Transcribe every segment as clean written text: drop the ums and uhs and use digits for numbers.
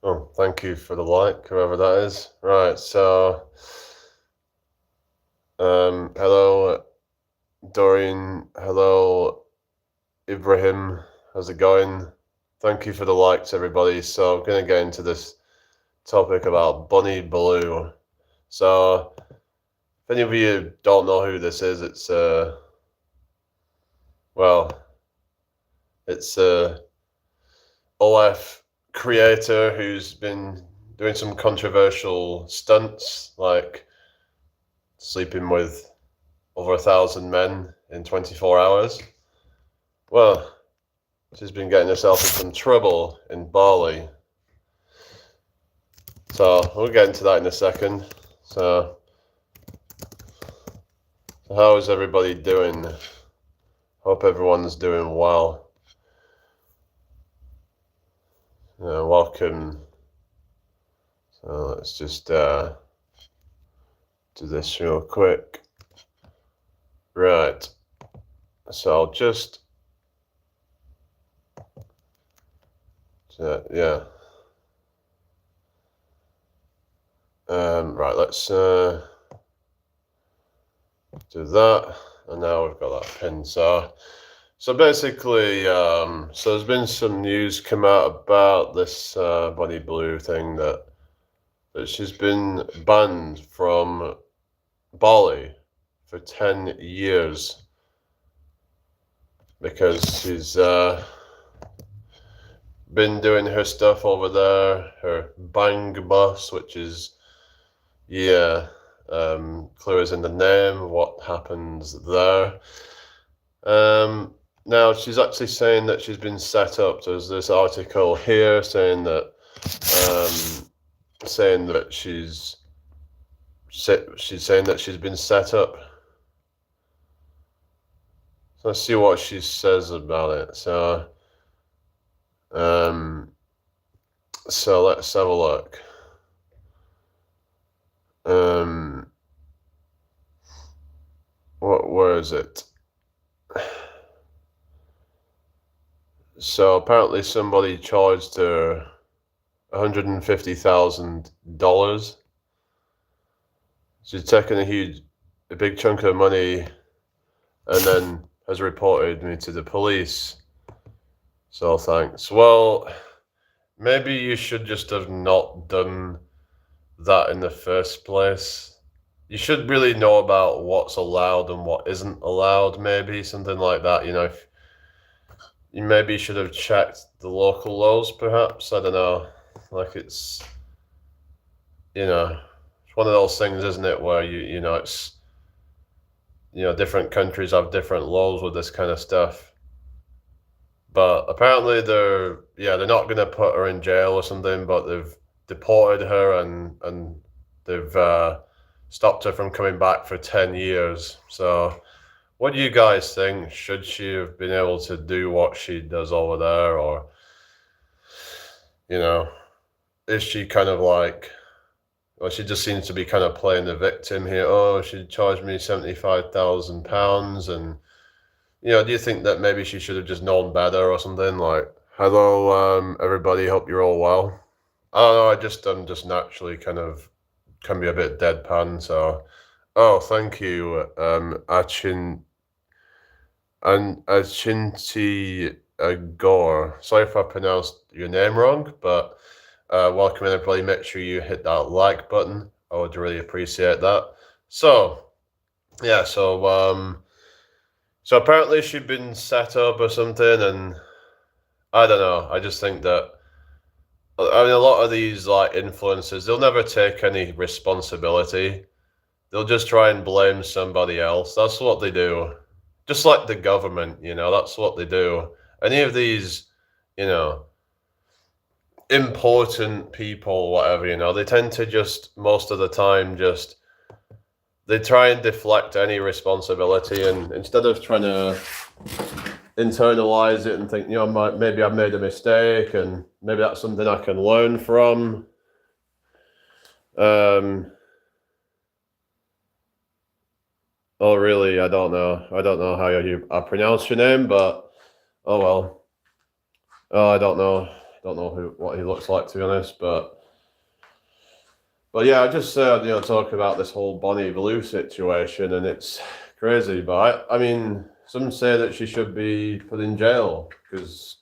Oh, thank you for the like, whoever that is. Right, so hello Dorian, hello Ibrahim, how's it going? Thank you for the likes, everybody. So I'm gonna get into this topic about Bunny Blue. So if any of you don't know who this is, well, it's OF creator who's been doing some controversial stunts, like sleeping with over 1,000 men in 24 hours. Well, she's been getting herself in some trouble in Bali. So we'll get into that in a second. So how is everybody doing? Hope everyone's doing well. Welcome. So let's just do this real quick. Right. So I'll just yeah. Right. Let's do that, and now we've got that pin. So basically, so there's been some news come out about this Bunny Blue thing that she's been banned from Bali for 10 years because she's been doing her stuff over there, her bang bus, which is, clear as in the name what happens there. Now she's actually saying that she's been set up. There's this article here saying that she's saying that she's been set up. So let's see what she says about it. So let's have a look. Where is it? So apparently somebody charged her $150,000. She's taken a big chunk of money and then has reported me to the police. So thanks. Well, maybe you should just have not done that in the first place. You should really know about what's allowed and what isn't allowed, maybe something like that. If you maybe should have checked the local laws, perhaps. I don't know. Like it's one of those things, isn't it, where it's different countries have different laws with this kind of stuff. But apparently they're not gonna put her in jail or something, but they've deported her and they've stopped her from coming back for 10 years. So what do you guys think? Should she have been able to do what she does over there, or is she kind of like, well, she just seems to be kind of playing the victim here. Oh, she charged me £75,000, and do you think that maybe she should have just known better or something? Like, hello, everybody, hope you're all well. I don't know. I'm just naturally kind of can be a bit deadpan. So, oh, thank you, Achinti Agor. Sorry if I pronounced your name wrong, but welcome everybody. Make sure you hit that like button. I would really appreciate that. So, yeah, so apparently she'd been set up or something, and I don't know. I just think that a lot of these like influencers, they'll never take any responsibility. They'll just try and blame somebody else. That's what they do. Just like the government, that's what they do. Any of these, important people, whatever, they tend to just most of the time they try and deflect any responsibility, and instead of trying to internalize it and think, maybe I've made a mistake and maybe that's something I can learn from. Oh, really? I don't know. I don't know how I pronounce your name, but oh well. Oh, I don't know Don't know what he looks like, to be honest, but yeah, I just talk about this whole Bonnie Blue situation, and it's crazy. But I mean, some say that she should be put in jail because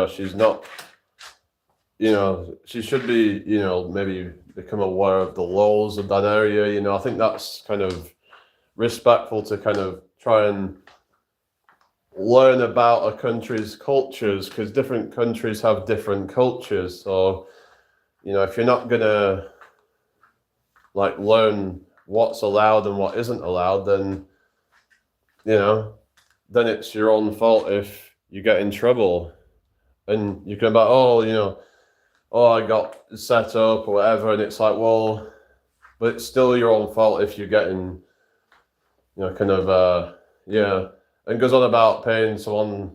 she's not. She should be. Maybe become aware of the laws of that area. I think that's kind of respectful to kind of try and learn about a country's cultures, because different countries have different cultures. So if you're not gonna like learn what's allowed and what isn't allowed, then then it's your own fault if you get in trouble. And you can be like, oh, I got set up or whatever, and it's like, well, but it's still your own fault if you're getting and goes on about paying someone,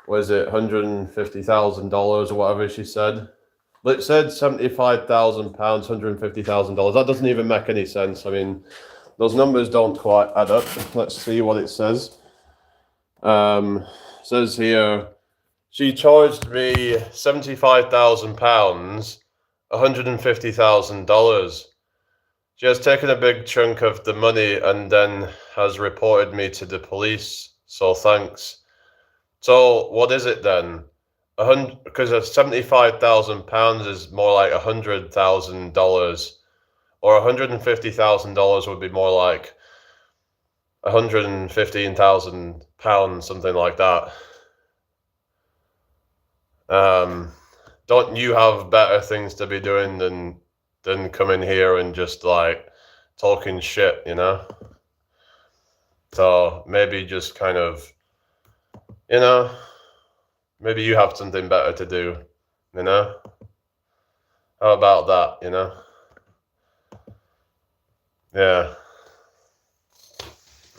what is it, $150,000 or whatever she said. But it said £75,000, $150,000. That doesn't even make any sense. I mean, those numbers don't quite add up. Let's see what it says. Says here, she charged me £75,000, $150,000. She has taken a big chunk of the money and then has reported me to the police. So thanks. So what is it then? Because £75,000 is more like $100,000, or $150,000 would be more like £115,000, something like that. Don't you have better things to be doing than coming here and just like talking shit, So maybe just kind of, maybe you have something better to do, How about that, Yeah.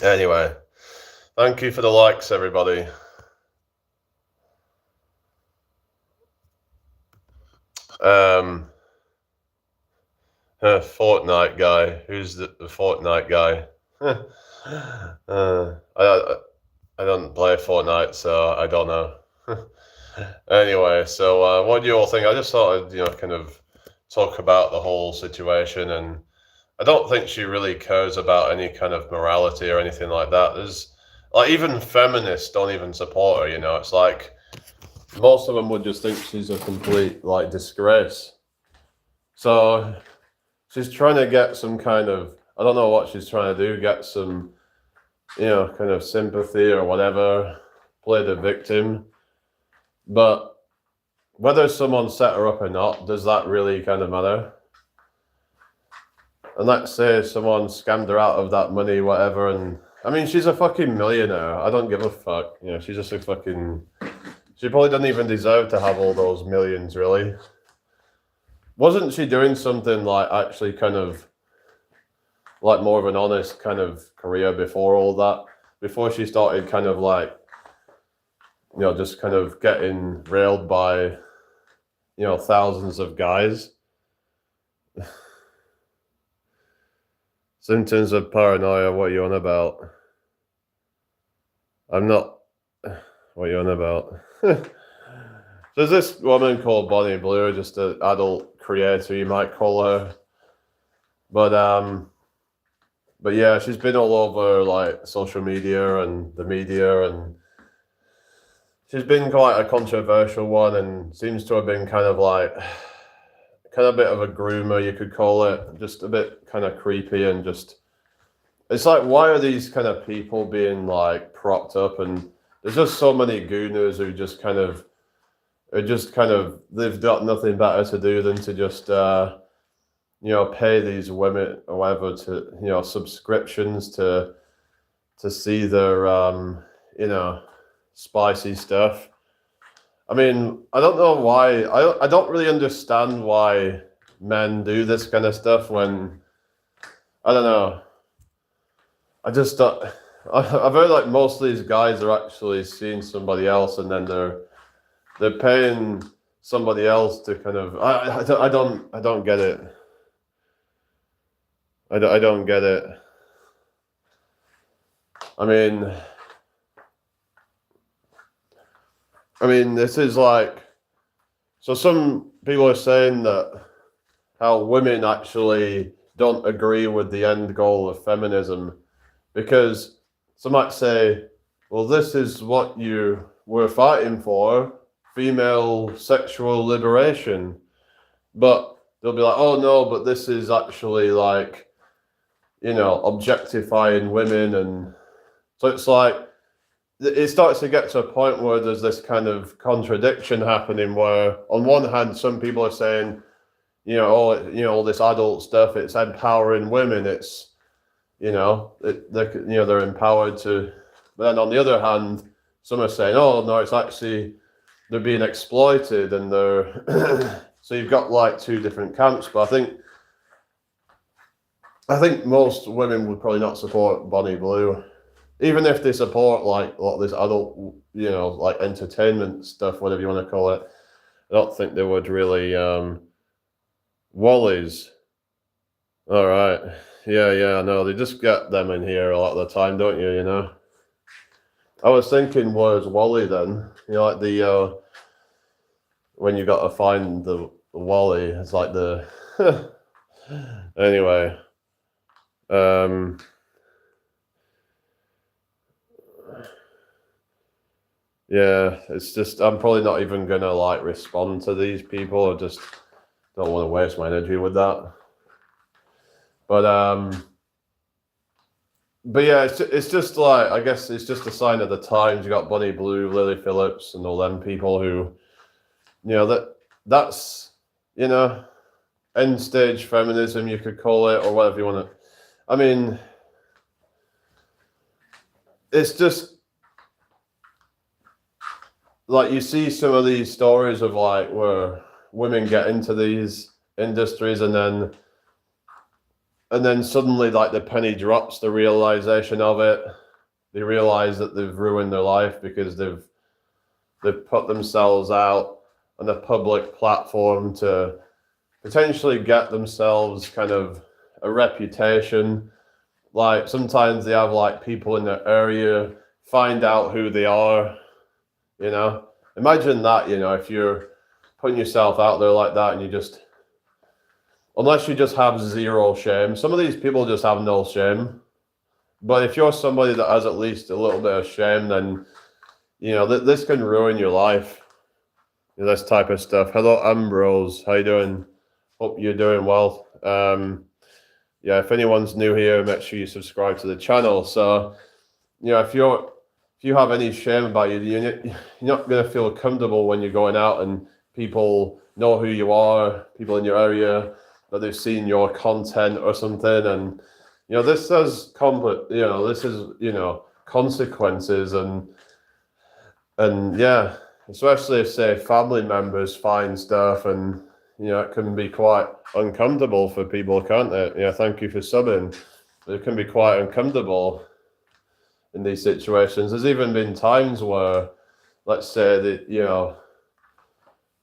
Anyway, thank you for the likes, everybody. Fortnite guy. Who's the Fortnite guy? I don't play Fortnite, so I don't know. Anyway, so what do you all think? I just thought I'd, kind of talk about the whole situation, and I don't think she really cares about any kind of morality or anything like that. There's like even feminists don't even support her, It's like most of them would just think she's a complete like disgrace. So she's trying to get some kind of, I don't know what she's trying to do, get some, kind of sympathy or whatever, play the victim. But whether someone set her up or not, does that really kind of matter? And let's say someone scammed her out of that money, whatever, and I mean, she's a fucking millionaire. I don't give a fuck. She's just a fucking, she probably doesn't even deserve to have all those millions, really. Wasn't she doing something like actually kind of like more of an honest kind of career before all that? Before she started kind of like, just kind of getting railed by, thousands of guys. Symptoms of paranoia, what are you on about? I'm not, what are you on about? There's this woman called Bonnie Blue, just an adult creator, you might call her. But yeah, she's been all over like social media and the media, and she's been quite a controversial one, and seems to have been kind of a bit of a groomer, you could call it, just a bit kind of creepy, and just, it's like, why are these kind of people being like propped up? And there's just so many gooners who just kind of, they've got nothing better to do than to just, pay these women or whatever to, subscriptions to see their, spicy stuff. I mean, I don't know why, I don't really understand why men do this kind of stuff when, I don't know. I just don't, I've heard like most of these guys are actually seeing somebody else, and then they're paying somebody else to kind of, I don't get it. I don't get it. I mean, this is like, So some people are saying that how women actually don't agree with the end goal of feminism, because some might say, well, this is what you were fighting for, female sexual liberation. But they'll be like, oh no, but this is actually like, objectifying women. And so it's like, it starts to get to a point where there's this kind of contradiction happening where on one hand, some people are saying, all this adult stuff, it's empowering women. It's, they're empowered to, but then on the other hand, some are saying, oh no, it's actually, they're being exploited and they're, so you've got like two different camps. But I think most women would probably not support Bonnie Blue, even if they support like a lot of this adult, like entertainment stuff, whatever you want to call it. I don't think they would really. Wally's. All right. Yeah, no, they just get them in here a lot of the time, don't you, I was thinking, where's Wally then? Like the, when you got to find the Wally, it's like the, anyway. Yeah, it's just, I'm probably not even gonna like respond to these people. I just don't want to waste my energy with that. But yeah, it's just like, I guess it's just a sign of the times. You got Bonnie Blue, Lily Phillips, and all them people who, that's end stage feminism, you could call it, or whatever you want to. I mean, it's just like you see some of these stories of like where women get into these industries and then suddenly like the penny drops, the realization of it. They realize that they've ruined their life because they've put themselves out on a public platform to potentially get themselves kind of a reputation. Like sometimes they have like people in their area find out who they are. Imagine that, if you're putting yourself out there like that and you just, unless you just have zero shame. Some of these people just have no shame. But if you're somebody that has at least a little bit of shame, then, this can ruin your life. This type of stuff. Hello, Ambrose. How you doing? Hope you're doing well. Yeah, if anyone's new here, make sure you subscribe to the channel. So, if you have any shame about you, you're not going to feel comfortable when you're going out and people know who you are, people in your area, that they've seen your content or something. And, this has consequences and yeah, especially if, say, family members find stuff and, it can be quite uncomfortable for people, can't it? Yeah, thank you for subbing. It can be quite uncomfortable in these situations. There's even been times where, let's say that,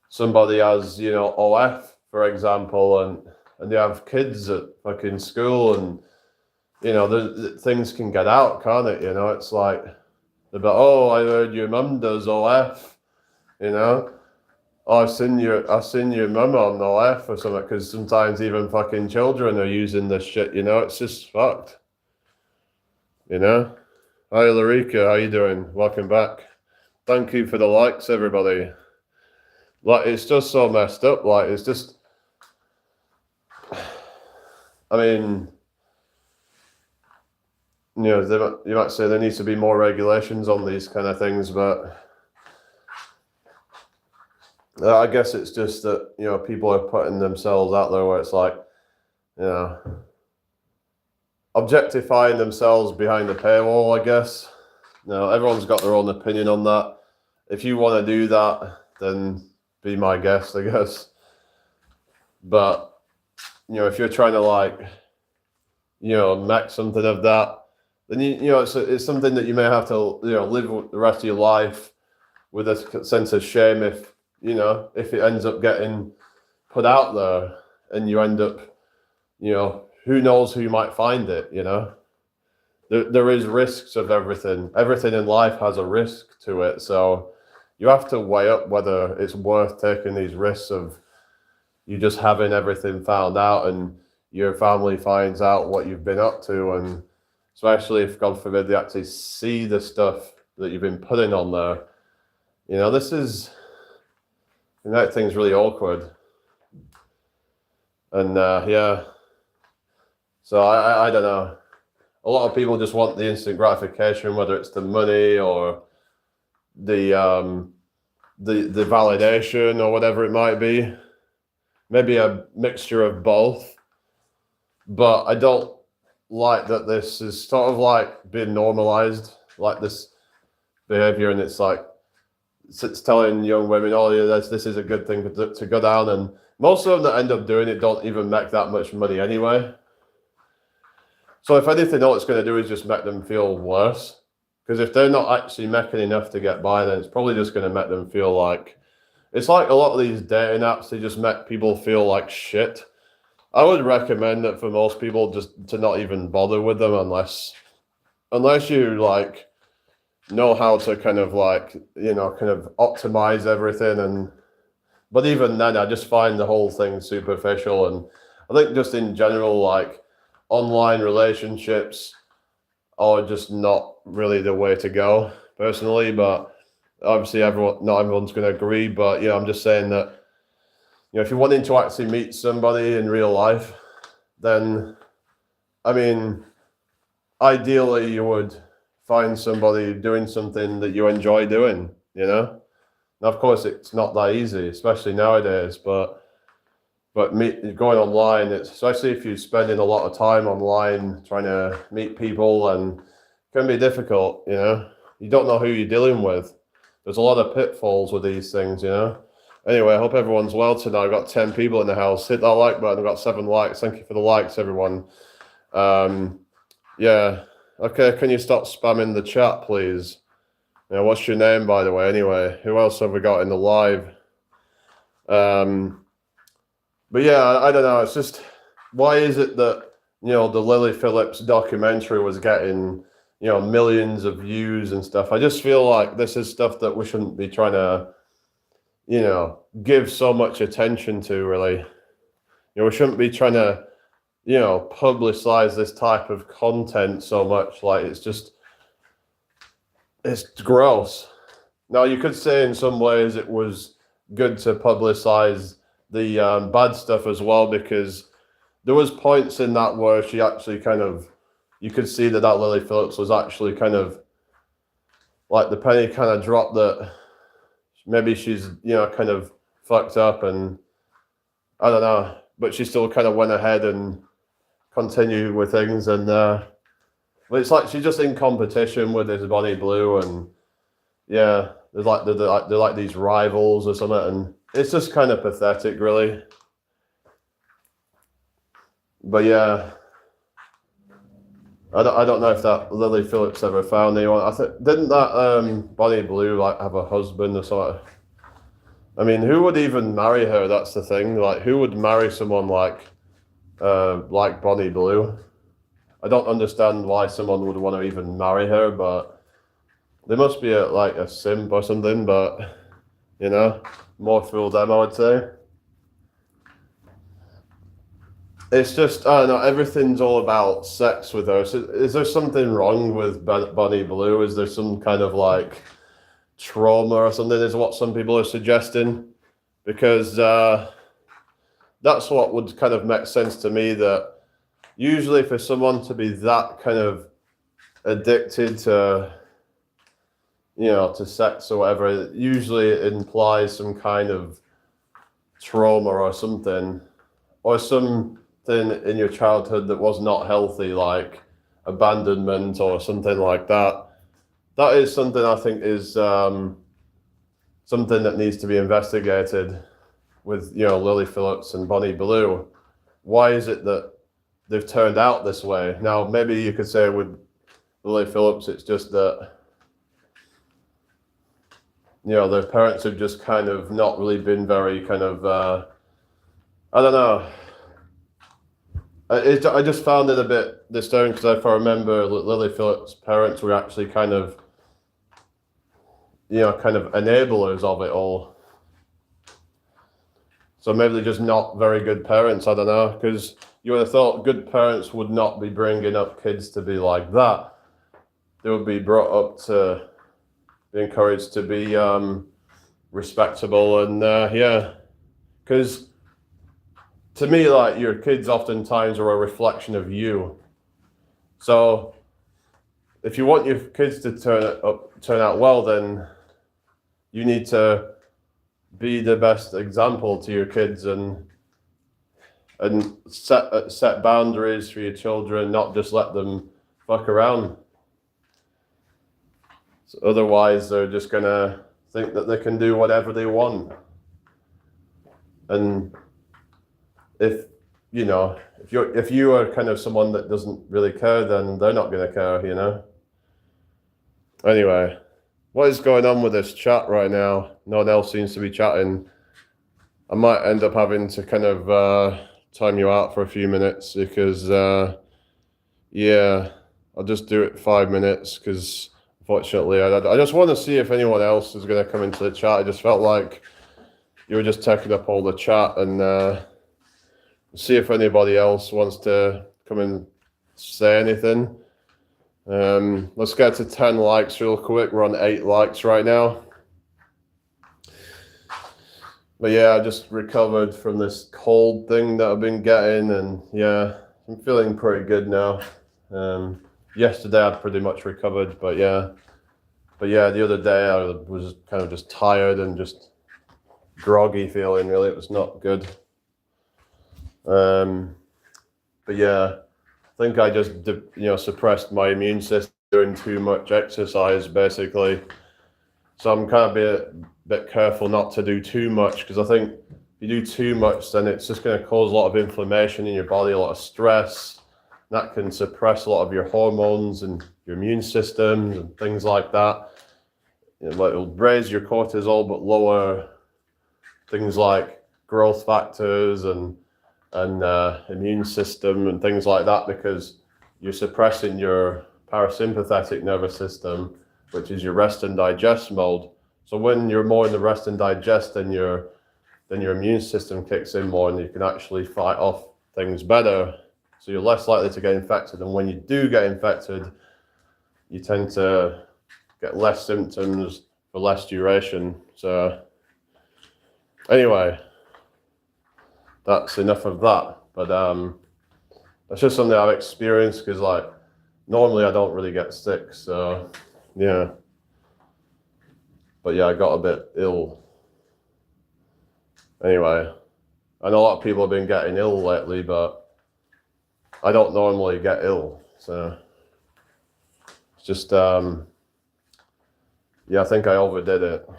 somebody has, OF, for example, and they have kids at fucking school and, things can get out, can't it? It's like, they're like, oh, I heard your mum does OF, oh, I've seen your mum on OF or something, because sometimes even fucking children are using this shit, it's just fucked, Hi, Larica, how you doing? Welcome back. Thank you for the likes, everybody. Like, it's just so messed up. Like, it's just, I mean, you might say there needs to be more regulations on these kind of things, but I guess it's just that, people are putting themselves out there where it's like, objectifying themselves behind the paywall, I guess. Everyone's got their own opinion on that. If you want to do that, then be my guest, I guess. But, if you're trying to like, make something of that, then it's something that you may have to, live with the rest of your life with a sense of shame if it ends up getting put out there and you end up, who knows who might find it, There is risks of everything. Everything in life has a risk to it. So, you have to weigh up whether it's worth taking these risks of you just having everything found out and your family finds out what you've been up to, and especially if, God forbid, they actually see the stuff that you've been putting on there. This is, that thing's really awkward. And yeah, so I don't know. A lot of people just want the instant gratification, whether it's the money or the validation or whatever it might be. Maybe a mixture of both. But I don't like that this is sort of like being normalized, like this behavior, and it's like it's telling young women, oh yeah, this is a good thing to go down, and most of them that end up doing it don't even make that much money anyway. So if anything, all it's going to do is just make them feel worse, because if they're not actually making enough to get by, then it's probably just going to make them feel like, it's like a lot of these dating apps, they just make people feel like shit. I would recommend that for most people just to not even bother with them unless you like know how to kind of like, kind of optimize everything. But even then, I just find the whole thing superficial. And I think just in general, like online relationships are just not really the way to go personally. But obviously not everyone's going to agree. But, I'm just saying that, if you're wanting to actually meet somebody in real life, then, I mean, ideally you would find somebody doing something that you enjoy doing, Now, of course, it's not that easy, especially nowadays, but going online, especially if you're spending a lot of time online trying to meet people, and it can be difficult, You don't know who you're dealing with. There's a lot of pitfalls with these things, Anyway, I hope everyone's well tonight. I've got 10 people in the house. Hit that like button. I've got 7 likes. Thank you for the likes, everyone. Yeah. Okay, can you stop spamming the chat, please? What's your name, by the way? Anyway, who else have we got in the live? But yeah, I don't know. It's just, why is it that, the Lily Phillips documentary was getting, millions of views and stuff? I just feel like this is stuff that we shouldn't be trying to, give so much attention to, really. We shouldn't be trying to, publicize this type of content so much. Like, it's gross. Now, you could say in some ways it was good to publicize the bad stuff as well, because there was points in that where she actually kind of, you could see that Lily Phillips was actually kind of, like the penny kind of dropped that maybe she's, kind of fucked up, and I don't know, but she still kind of went ahead and continued with things. And but it's like she's just in competition with this Bonnie Blue, and yeah, they're like these rivals or something, and it's just kind of pathetic, really. But yeah, I don't know if that Lily Phillips ever found anyone. I think, didn't that Bonnie Blue like have a husband or something? I mean, who would even marry her? That's the thing. Like, who would marry someone like Bonnie Blue? I don't understand why someone would want to even marry her, but they must be a simp or something. But more fool them, I would say. It's just, I don't know, everything's all about sex with her. So is there something wrong with Bonnie Blue? Is there some kind of like trauma or something, is what some people are suggesting? Because that's what would kind of make sense to me, that usually for someone to be that kind of addicted to, to sex or whatever, usually it implies some kind of trauma or something, or something in your childhood that was not healthy, like abandonment or something like that. That is something I think is something that needs to be investigated with, Lily Phillips and Bonnie Blue. Why is it that they've turned out this way? Now, maybe you could say with Lily Phillips, it's just that, their parents have just kind of not really been very kind of, I don't know. I just found it a bit disturbing, because if I remember, Lily Phillips' parents were actually kind of, kind of enablers of it all. So maybe they're just not very good parents. I don't know, because you would have thought good parents would not be bringing up kids to be like that. They would be brought up to be encouraged to be respectable and yeah, because to me, like, your kids oftentimes are a reflection of you. So if you want your kids to turn out well, then you need to be the best example to your kids and set boundaries for your children, not just let them fuck around. So otherwise, they're just gonna think that they can do whatever they want. And if you are kind of someone that doesn't really care, then they're not gonna care, Anyway, what is going on with this chat right now? No one else seems to be chatting. I might end up having to kind of time you out for a few minutes because, yeah, I'll just do it 5 minutes because, unfortunately, I just want to see if anyone else is going to come into the chat. I just felt like you were just taking up all the chat and see if anybody else wants to come and say anything. Let's get to 10 likes real quick. We're on 8 likes right now. But yeah, I just recovered from this cold thing that I've been getting, and yeah, I'm feeling pretty good now. Yesterday I'd pretty much recovered, but yeah, the other day I was kind of just tired and just groggy feeling. Really, it was not good. But yeah, I think I just suppressed my immune system doing too much exercise, basically. So I'm kind of a bit careful not to do too much, because I think if you do too much, then it's just going to cause a lot of inflammation in your body, a lot of stress. That can suppress a lot of your hormones and your immune systems and things like that. It'll raise your cortisol, but lower things like growth factors and immune system and things like that, because you're suppressing your parasympathetic nervous system, which is your rest and digest mode. So when you're more in the rest and digest, then your immune system kicks in more and you can actually fight off things better. So you're less likely to get infected. And when you do get infected, you tend to get less symptoms for less duration. So anyway, that's enough of that. But that's just something I've experienced, because like normally I don't really get sick. So yeah. But yeah, I got a bit ill. Anyway, I know a lot of people have been getting ill lately, but I don't normally get ill. So it's just, yeah, I think I overdid it.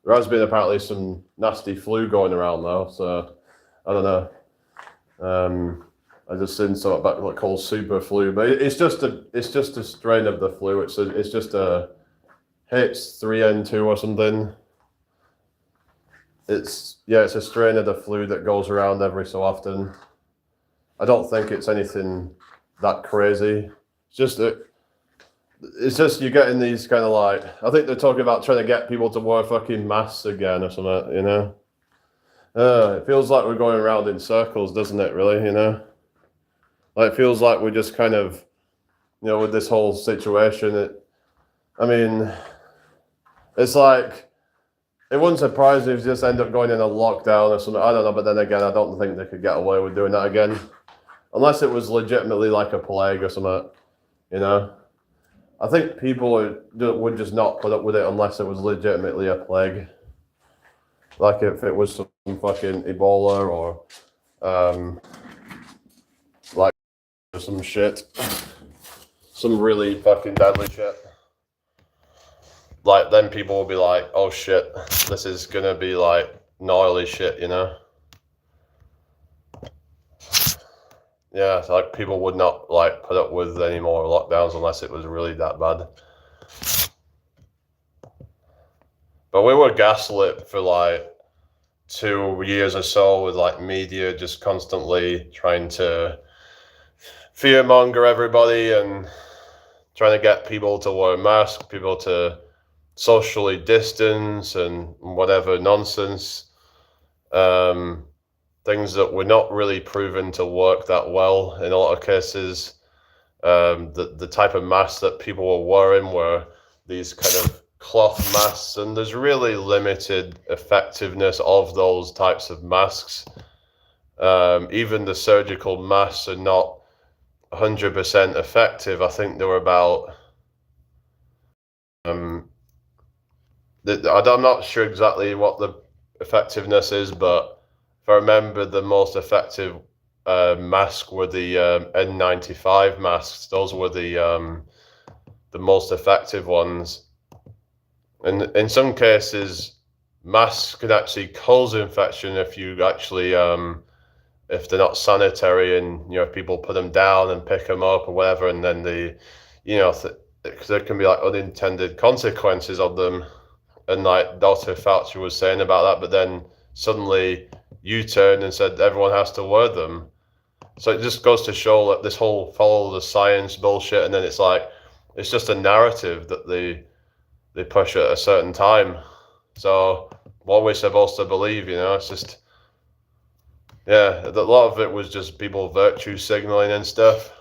There has been apparently some nasty flu going around though, so I don't know. I just seen something about what called super flu, but it's just a strain of the flu. It's just a H3N2 or something. It's a strain of the flu that goes around every so often. I don't think it's anything that crazy. It's just you're getting these kind of like, I think they're talking about trying to get people to wear fucking masks again or something, It feels like we're going around in circles, doesn't it, really, Like, it feels like we're just kind of, with this whole situation, it's like, it wouldn't surprise me if they just end up going in a lockdown or something. I don't know, but then again, I don't think they could get away with doing that again. Unless it was legitimately like a plague or something, I think people would just not put up with it unless it was legitimately a plague. Like if it was some fucking Ebola or like some shit. Some really fucking deadly shit. Like, then people will be like, oh shit, this is gonna be like gnarly shit, Yeah, so like people would not like put up with any more lockdowns unless it was really that bad. But we were gaslit for like 2 years or so with like media just constantly trying to fearmonger everybody and trying to get people to wear masks, people to socially distance and whatever nonsense. Things that were not really proven to work that well in a lot of cases. The type of masks that people were wearing were these kind of cloth masks, and there's really limited effectiveness of those types of masks. Even the surgical masks are not 100% effective. I think they were about I'm not sure exactly what the effectiveness is, but if I remember, the most effective mask were the N95 masks. Those were the most effective ones. And in some cases, masks can actually cause infection if you actually if they're not sanitary, and if people put them down and pick them up or whatever, and then there can be like unintended consequences of them. And like Dr. Fauci was saying about that, but then suddenly you turned and said everyone has to wear them. So it just goes to show that this whole follow the science bullshit, and then it's just a narrative that they push at a certain time. So what are we supposed to believe? It's just, yeah, a lot of it was just people virtue signaling and stuff.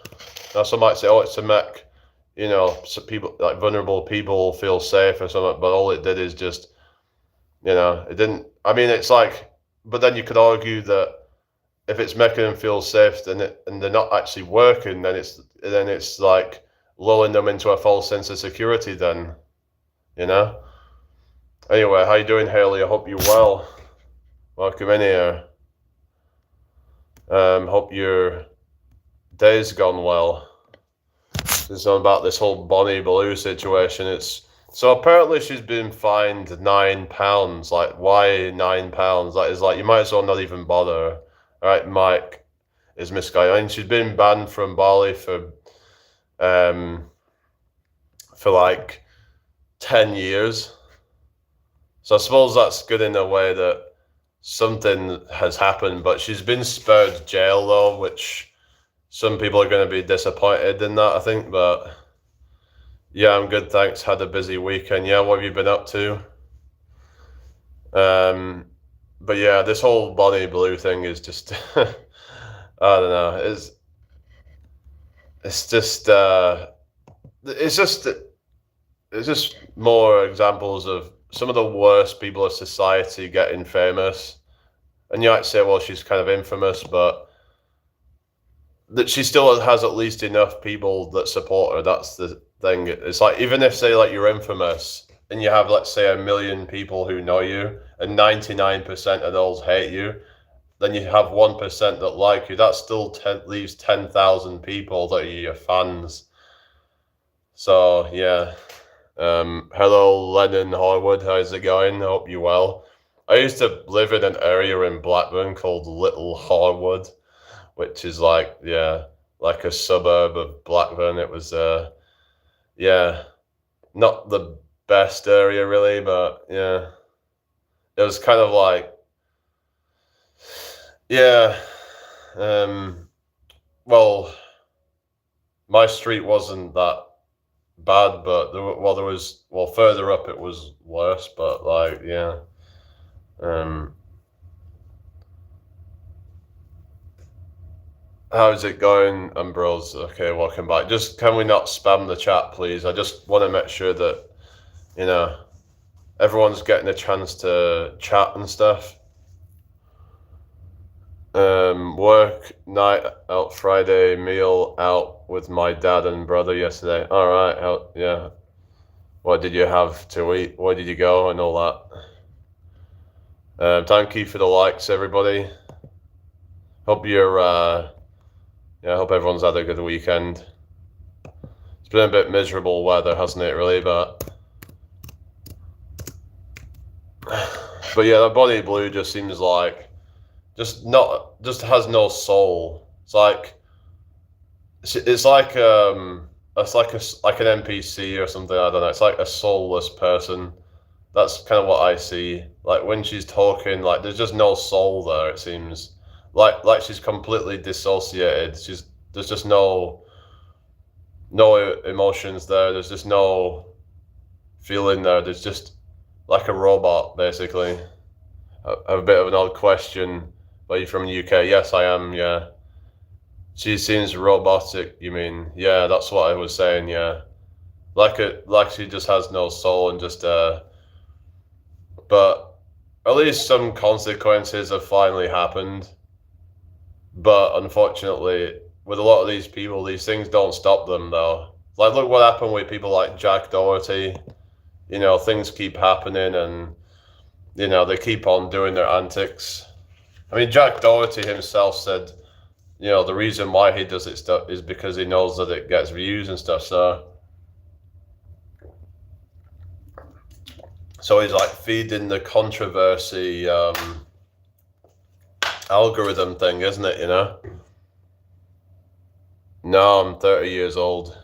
Now some might say, oh, it's to make so people, like vulnerable people, feel safe or something, but all it did is just, it didn't. I mean, it's like, but then you could argue that if it's making them feel safe, and they're not actually working, then it's like lulling them into a false sense of security. Then, Anyway, how you doing, Haley? I hope you're well. Welcome in here. Hope your day's gone well. This is about this whole Bonnie Blue situation. So apparently she's been fined £9. Like, why £9? That is like, you might as well not even bother. All right, Mike is misguided. I mean, she's been banned from Bali for like 10 years. So I suppose that's good in a way that something has happened, but she's been spared jail though, which some people are going to be disappointed in that, I think. But yeah, I'm good, thanks. Had a busy weekend. Yeah, what have you been up to? But yeah, this whole Bonnie Blue thing is just I don't know. It's just more examples of some of the worst people of society getting famous. And you might say, well, she's kind of infamous, but that she still has at least enough people that support her. That's the thing. It's like, even if, say, like, you're infamous and you have, let's say, 1 million people who know you and 99% of those hate you, then you have 1% that like you. That still leaves 10,000 people that are your fans. So yeah. Hello, Lennon Harwood. How's it going? I hope you're well. I used to live in an area in Blackburn called Little Harwood, which is like a suburb of Blackburn. It was not the best area really, but yeah, it was kind of like well, my street wasn't that bad, but there was further up it was worse, but like how's it going, Ambrose? Okay, welcome back. Just, can we not spam the chat, please? I just want to make sure that everyone's getting a chance to chat and stuff. Work, night out Friday, meal out with my dad and brother yesterday. All right, yeah. What did you have to eat? Where did you go and all that? Thank you for the likes, everybody. Hope I hope everyone's had a good weekend. It's been a bit miserable weather, hasn't it, really? But yeah, the Bonnie Blue just seems like just has no soul. It's like an NPC or something. I don't know. It's like a soulless person. That's kind of what I see. Like when she's talking, like there's just no soul there. It seems like she's completely dissociated. There's just no emotions there. There's just no feeling there. There's just like a robot, basically. I have a bit of an odd question. Are you from the UK? Yes, I am, yeah. She seems robotic, you mean? Yeah, that's what I was saying, yeah. Like she just has no soul and just but at least some consequences have finally happened. But unfortunately, with a lot of these people, these things don't stop them though. Like look what happened with people like Jack Doherty. You know, things keep happening and you know, they keep on doing their antics. I mean, Jack Doherty himself said, you know, the reason why he does it stuff is because he knows that it gets views and stuff. So he's like feeding the controversy algorithm thing, isn't it? You know. No, I'm 30 years old.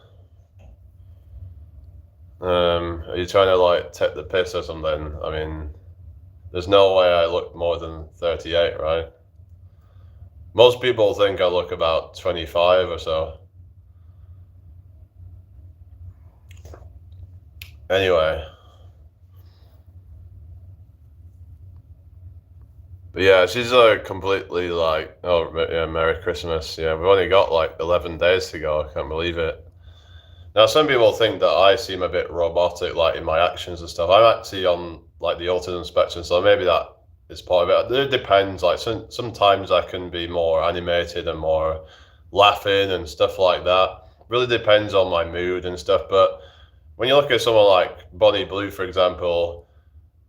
Are you trying to like take the piss or something? I mean, there's no way I look more than 38, right? Most people think I look about 25 or so. Anyway. But yeah, she's completely like, oh yeah, Merry Christmas. Yeah, we've only got like 11 days to go. I can't believe it. Now, some people think that I seem a bit robotic, like in my actions and stuff. I'm actually on like the autism spectrum, so maybe that is part of it. It depends. Like sometimes I can be more animated and more laughing and stuff like that. Really depends on my mood and stuff. But when you look at someone like Bonnie Blue, for example,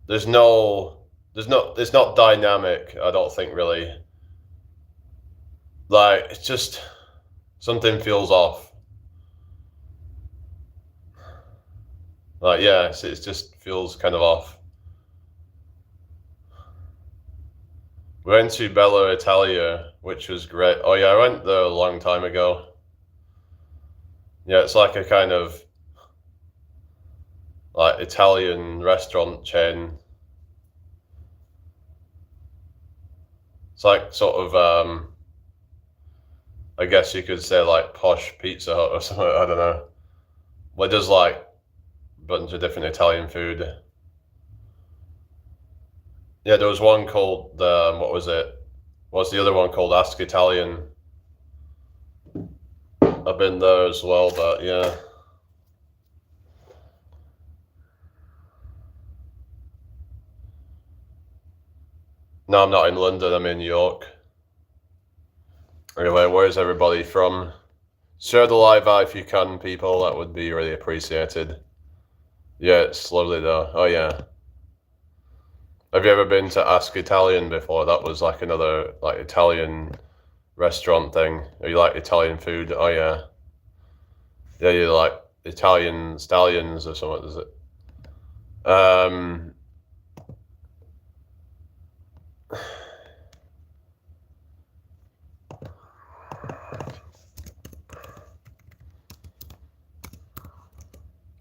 there's no, it's not dynamic. I don't think really. Like it's just something feels off. Like yeah, it just feels kind of off. We went to Bella Italia, which was great. Oh yeah, I went there a long time ago. Yeah, it's like a kind of like Italian restaurant chain. It's like sort of I guess you could say like posh Pizza Hut or something. I don't know. Well, it does like a bunch of different Italian food. Yeah, there was one called what was it? What's the other one called? Ask Italian. I've been there as well, but yeah. No, I'm not in London. I'm in New York. Anyway, where's everybody from? Share the live out if you can, people. That would be really appreciated. Yeah, it's slowly though. Oh yeah. Have you ever been to Ask Italian before? That was like another like Italian restaurant thing. Or you like Italian food? Oh yeah. Yeah, you like Italian stallions or something, is it?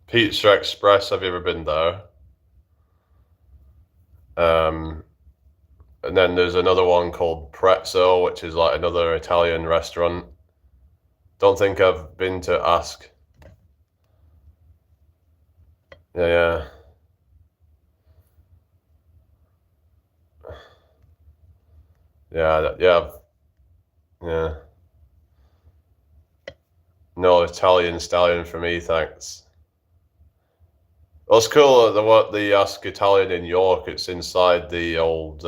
Pizza Express, have you ever been there? And then there's another one called Prezzo, which is like another Italian restaurant. Don't think I've been to Ask. Yeah, yeah, yeah. No Italian stallion for me, thanks. Well, it's cool. The Ask Italian in York. It's inside the old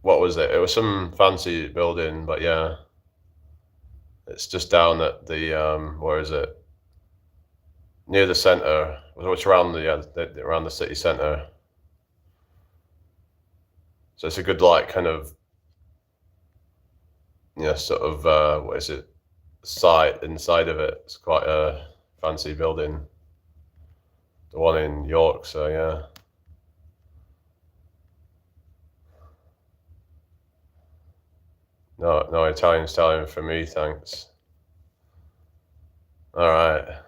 what was it? It was some fancy building, but yeah, it's just down at the where is it? Near the center, which around around the city center. So it's a good like kind of sort of what is it? Site inside of it. It's quite a fancy building. The one in York. So yeah. No Italian stallion for me, thanks. All right.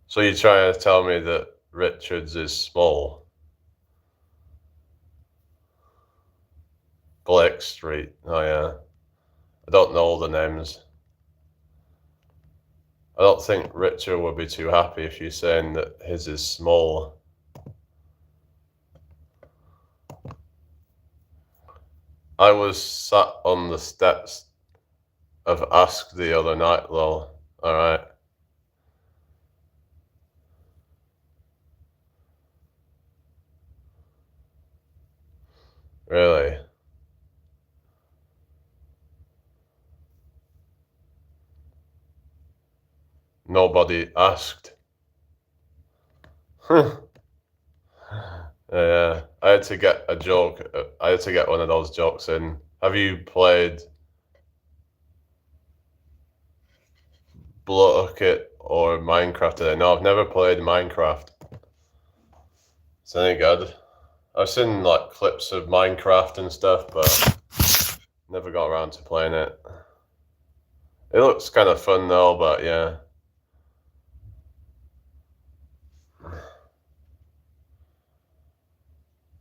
So you're trying to tell me that Richards is small? Blake Street. Oh yeah. I don't know all the names. I don't think Richard would be too happy if you're saying that his is small. I was sat on the steps of Ask the other night, lol. Alright. Really? Nobody asked. Yeah, I had to get a joke. I had to get one of those jokes in. Have you played Blocket or Minecraft today? No, I've never played Minecraft. It's any good. I've seen like clips of Minecraft and stuff, but never got around to playing it. It looks kind of fun though, but yeah.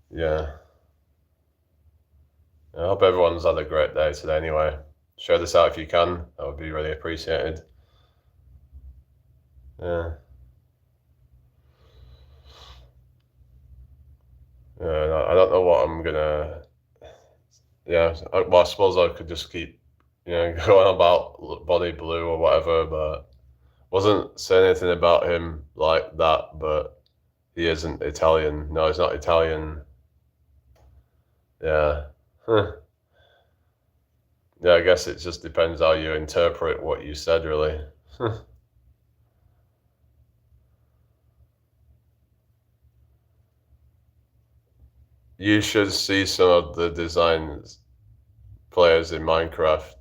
Yeah. I hope everyone's had a great day today anyway. Share this out if you can. That would be really appreciated. Yeah. Yeah, I don't know what I'm gonna. Yeah, well, I suppose I could just keep, going about Body Blue or whatever, but wasn't saying anything about him like that. But he isn't Italian. No, he's not Italian. Yeah. Huh. Yeah, I guess it just depends how you interpret what you said, really. You should see some of the designs players in Minecraft.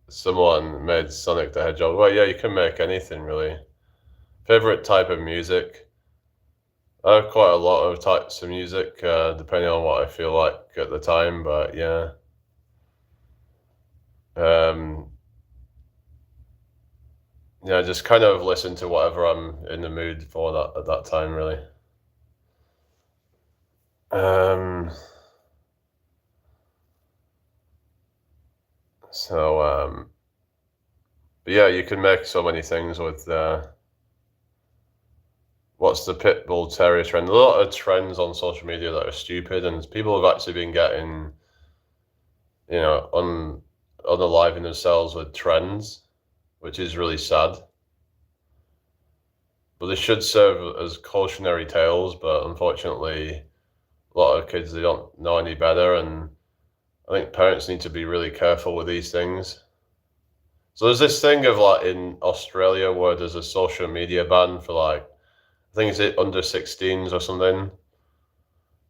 Someone made Sonic the Hedgehog. Well, yeah, you can make anything really. Favorite type of music? I have quite a lot of types of music, depending on what I feel like at the time. But yeah, um, yeah, just kind of listen to whatever I'm in the mood for that at that time, really. Um, so, but yeah, you can make so many things with. What's the pit bull terrier trend? A lot of trends on social media that are stupid, and people have actually been getting, unaliving themselves with trends, which is really sad. But they should serve as cautionary tales, but unfortunately, a lot of kids, they don't know any better, and I think parents need to be really careful with these things. So there's this thing of like in Australia where there's a social media ban for like, I think it's it under 16s or something,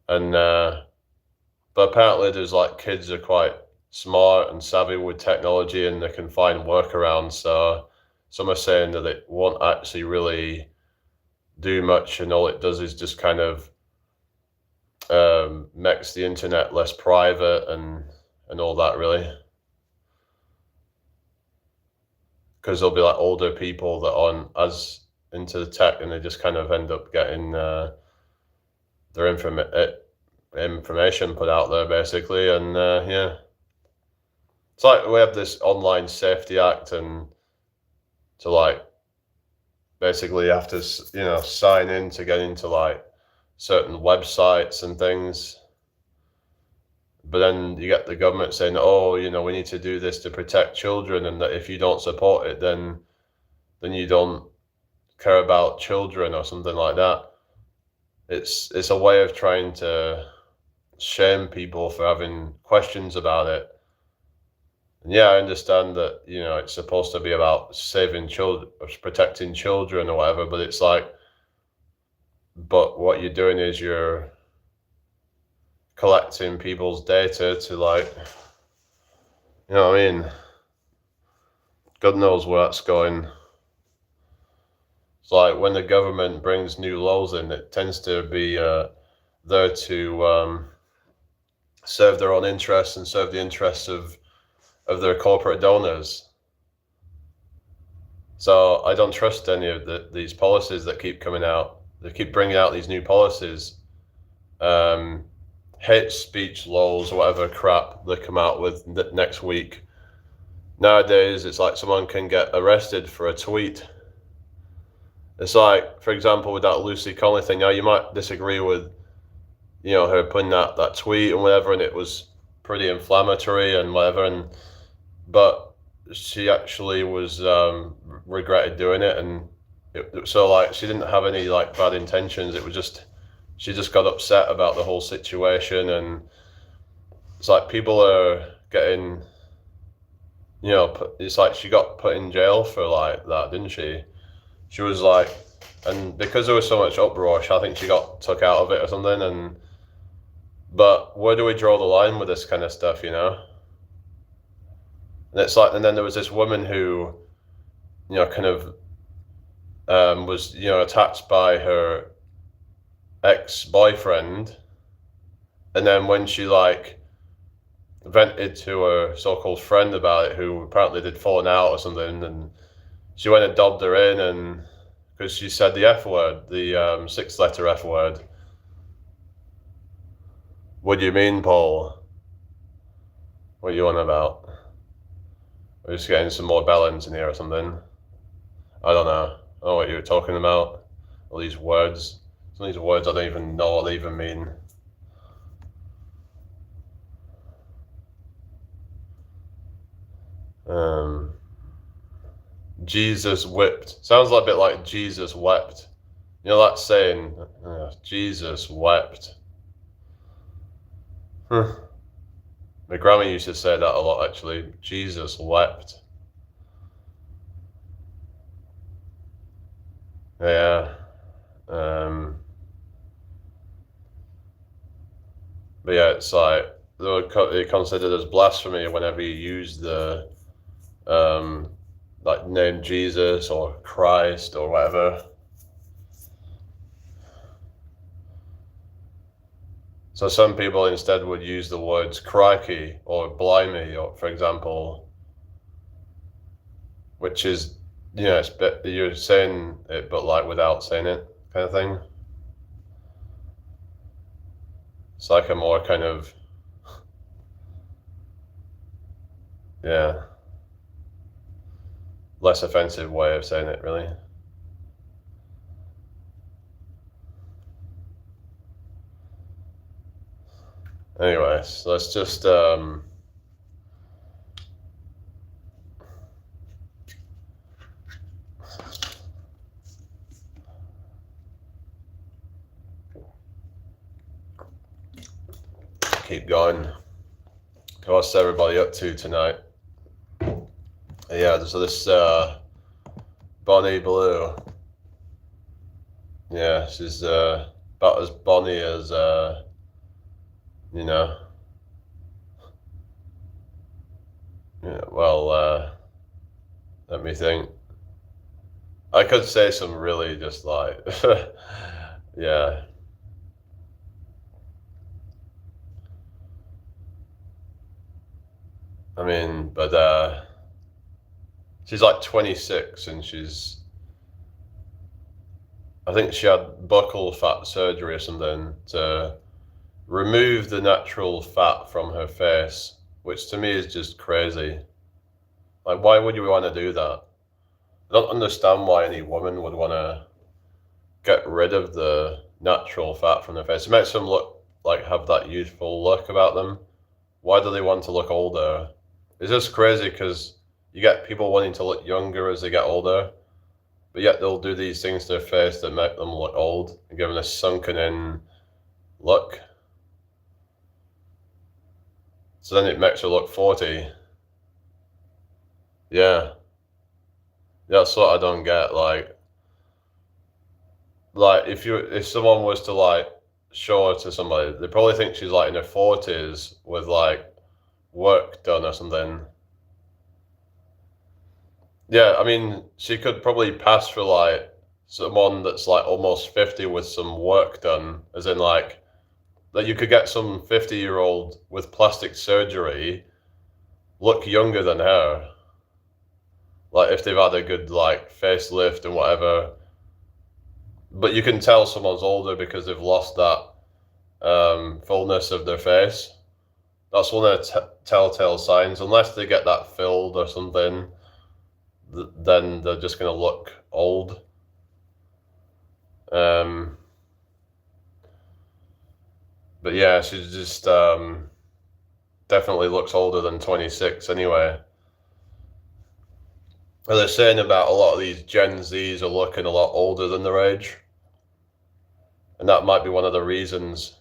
and but apparently there's like kids are quite smart and savvy with technology and they can find workarounds. So some are saying that it won't actually really do much, and all it does is just kind of makes the internet less private and all that, really. Because there'll be like older people that aren't as into the tech, and they just kind of end up getting their information put out there, basically. And yeah, it's like we have this online safety act, and to like basically you have to sign in to get into like certain websites and things. But then you get the government saying, oh, we need to do this to protect children, and that if you don't support it, then you don't care about children or something like that. It's a way of trying to shame people for having questions about it. And yeah, I understand that, it's supposed to be about saving children, protecting children or whatever, but it's like, but what you're doing is you're collecting people's data to like, you know what I mean? God knows where that's going. It's like when the government brings new laws in, it tends to be there to serve their own interests and serve the interests of their corporate donors. So I don't trust any of these policies that keep coming out. They keep bringing out these new policies. Hate speech laws, whatever crap they come out with next week. Nowadays, it's like someone can get arrested for a tweet. It's like, for example, with that Lucy Conley thing, now you might disagree with, her putting that tweet and whatever, and it was pretty inflammatory and whatever, but she actually was regretted doing it, and so like she didn't have any like bad intentions. It was just she just got upset about the whole situation, and it's like people are getting, it's like she got put in jail for like that, didn't she? She was like, and because there was so much uproar, I think she got took out of it or something. But where do we draw the line with this kind of stuff, And it's like, and then there was this woman who, kind of was, attacked by her ex-boyfriend, and then when she like vented to her so-called friend about it, who apparently they'd fallen out or something, and she went and dobbed her in, and because she said the F word, the 6-letter F word. What do you mean, Paul? What are you on about? We're just getting some more balance in here or something. I don't know. I don't know what you were talking about. All these words. Some of these words I don't even know what they even mean. Jesus whipped. Sounds like a bit like Jesus wept. That saying, Jesus wept. My grandma used to say that a lot, actually. Jesus wept. Yeah. But yeah, it's like, they considered as blasphemy whenever you use the, like, name Jesus or Christ or whatever. So some people instead would use the words crikey or blimey, or, for example, which is, it's you're saying it, but like without saying it, kind of thing. It's like a more kind of, less offensive way of saying it, really. Anyways, let's just keep going. What's everybody up to tonight? Yeah, so this Bonnie Blue. Yeah, she's about as bonny as Yeah, well, let me think. I could say some really just like, yeah. I mean, but she's like 26, and I think she had buccal fat surgery or something to remove the natural fat from her face, which to me is just crazy. Like, why would you want to do that? I don't understand why any woman would want to get rid of the natural fat from their face. It makes them look like have that youthful look about them. Why do they want to look older? It's just crazy because you get people wanting to look younger as they get older, but yet they'll do these things to their face that make them look old and give them a sunken in look. So then it makes her look 40. Yeah. That's what I don't get. Like if someone was to like show her to somebody, they probably think she's like in her 40s with like work done or something. Yeah, I mean, she could probably pass for like someone that's like almost 50 with some work done, as in like that you could get some 50-year-old with plastic surgery look younger than her. Like if they've had a good like facelift and whatever. But you can tell someone's older because they've lost that fullness of their face. That's one of the telltale signs. Unless they get that filled or something, then they're just going to look old. But yeah, she's just definitely looks older than 26 anyway. And they're saying about a lot of these Gen Zs are looking a lot older than their age. And that might be one of the reasons.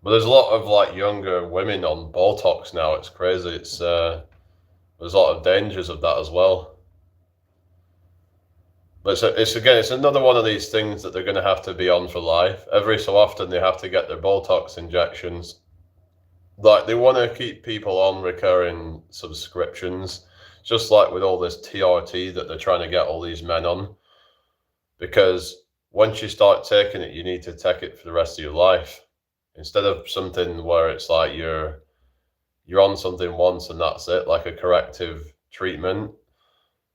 But there's a lot of like younger women on Botox now. It's crazy. It's there's a lot of dangers of that as well. But it's another one of these things that they're going to have to be on for life. Every so often they have to get their Botox injections. Like they want to keep people on recurring subscriptions, just like with all this TRT that they're trying to get all these men on. Because once you start taking it, you need to take it for the rest of your life. Instead of something where it's like you're on something once and that's it, like a corrective treatment.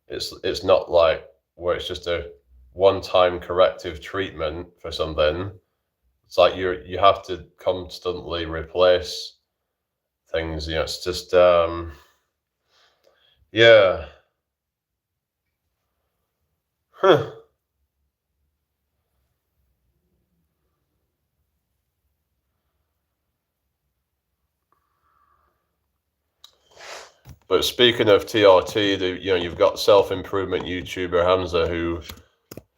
It's not like where it's just a one-time corrective treatment for something. It's like you have to constantly replace things. You know, it's just yeah. Huh. But speaking of TRT, you've got self-improvement YouTuber Hamza who,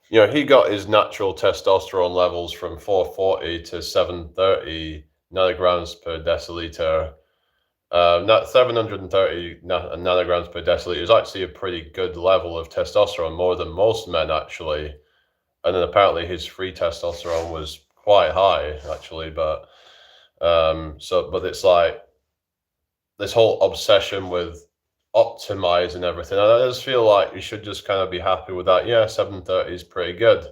he got his natural testosterone levels from 440 to 730 nanograms per deciliter. Not 730 nanograms per deciliter is actually a pretty good level of testosterone, more than most men actually. And then apparently his free testosterone was quite high actually, but but it's like this whole obsession with optimizing everything. And I just feel like you should just kind of be happy with that. Yeah, 730 is pretty good.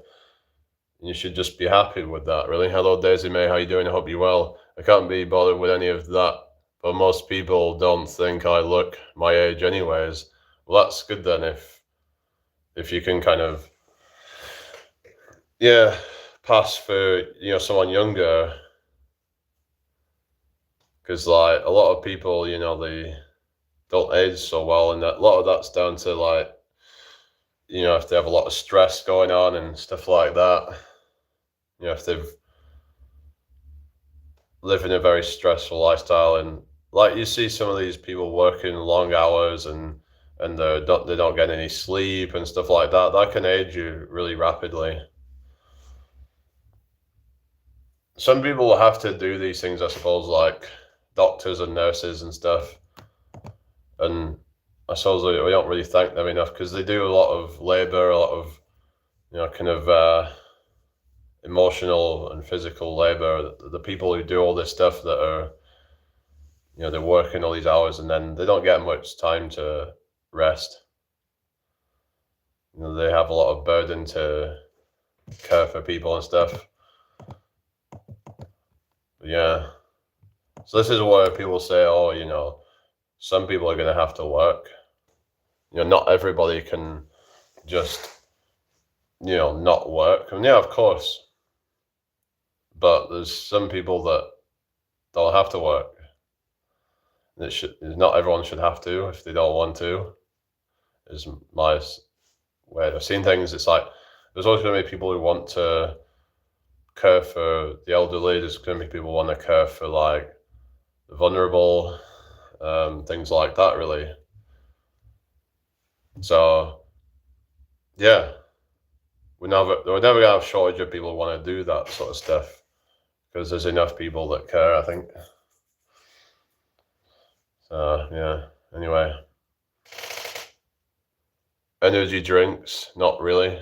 You should just be happy with that, really. Hello, Daisy May. How you doing? I hope you're well. I can't be bothered with any of that, but most people don't think I look my age, anyways. Well, that's good then. If you can kind of pass for someone younger, because like a lot of people, they don't age so well, and a lot of that's down to like if they have a lot of stress going on and stuff like that. If they've lived in a very stressful lifestyle, and like you see some of these people working long hours and they don't get any sleep and stuff like that, that can age you really rapidly. Some people have to do these things, I suppose, like doctors and nurses and stuff. And I suppose we don't really thank them enough because they do a lot of labor, a lot of, kind of emotional and physical labor. The people who do all this stuff that are, they're working all these hours and then they don't get much time to rest. They have a lot of burden to care for people and stuff. Yeah. So this is where people say, oh, some people are going to have to work. Not everybody can just, not work. And yeah, of course. But there's some people that don't have to work. Not everyone should have to if they don't want to. Is my way of seeing things. It's like there's always going to be people who want to care for the elderly. There's going to be people who want to care for like the vulnerable, things like that, really. So, yeah, we're never going to have a shortage of people who want to do that sort of stuff because there's enough people that care, I think. So, yeah, anyway. Energy drinks, not really.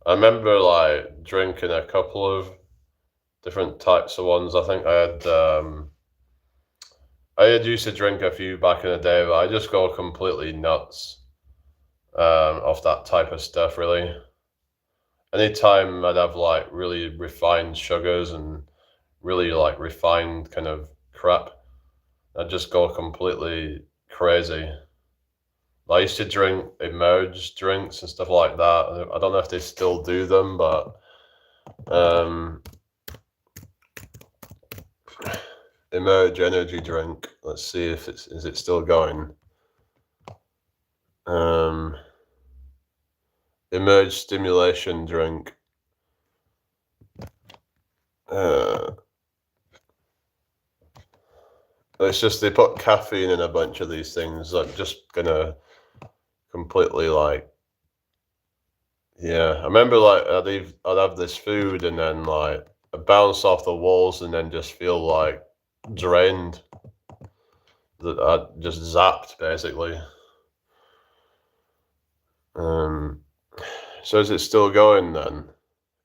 I remember like drinking a couple of different types of ones. I think I had used to drink a few back in the day, but I just go completely nuts off that type of stuff, really. Anytime I'd have like really refined sugars and really like refined kind of crap, I'd just go completely crazy. I used to drink Emerge drinks and stuff like that. I don't know if they still do them, but Emerge energy drink. Let's see if is it still going. Emerge stimulation drink. It's just they put caffeine in a bunch of these things. I'm just gonna completely like, yeah. I remember like I'd have this food and then like I'd bounce off the walls and then just feel like drained. That I just zapped basically. So is it still going then?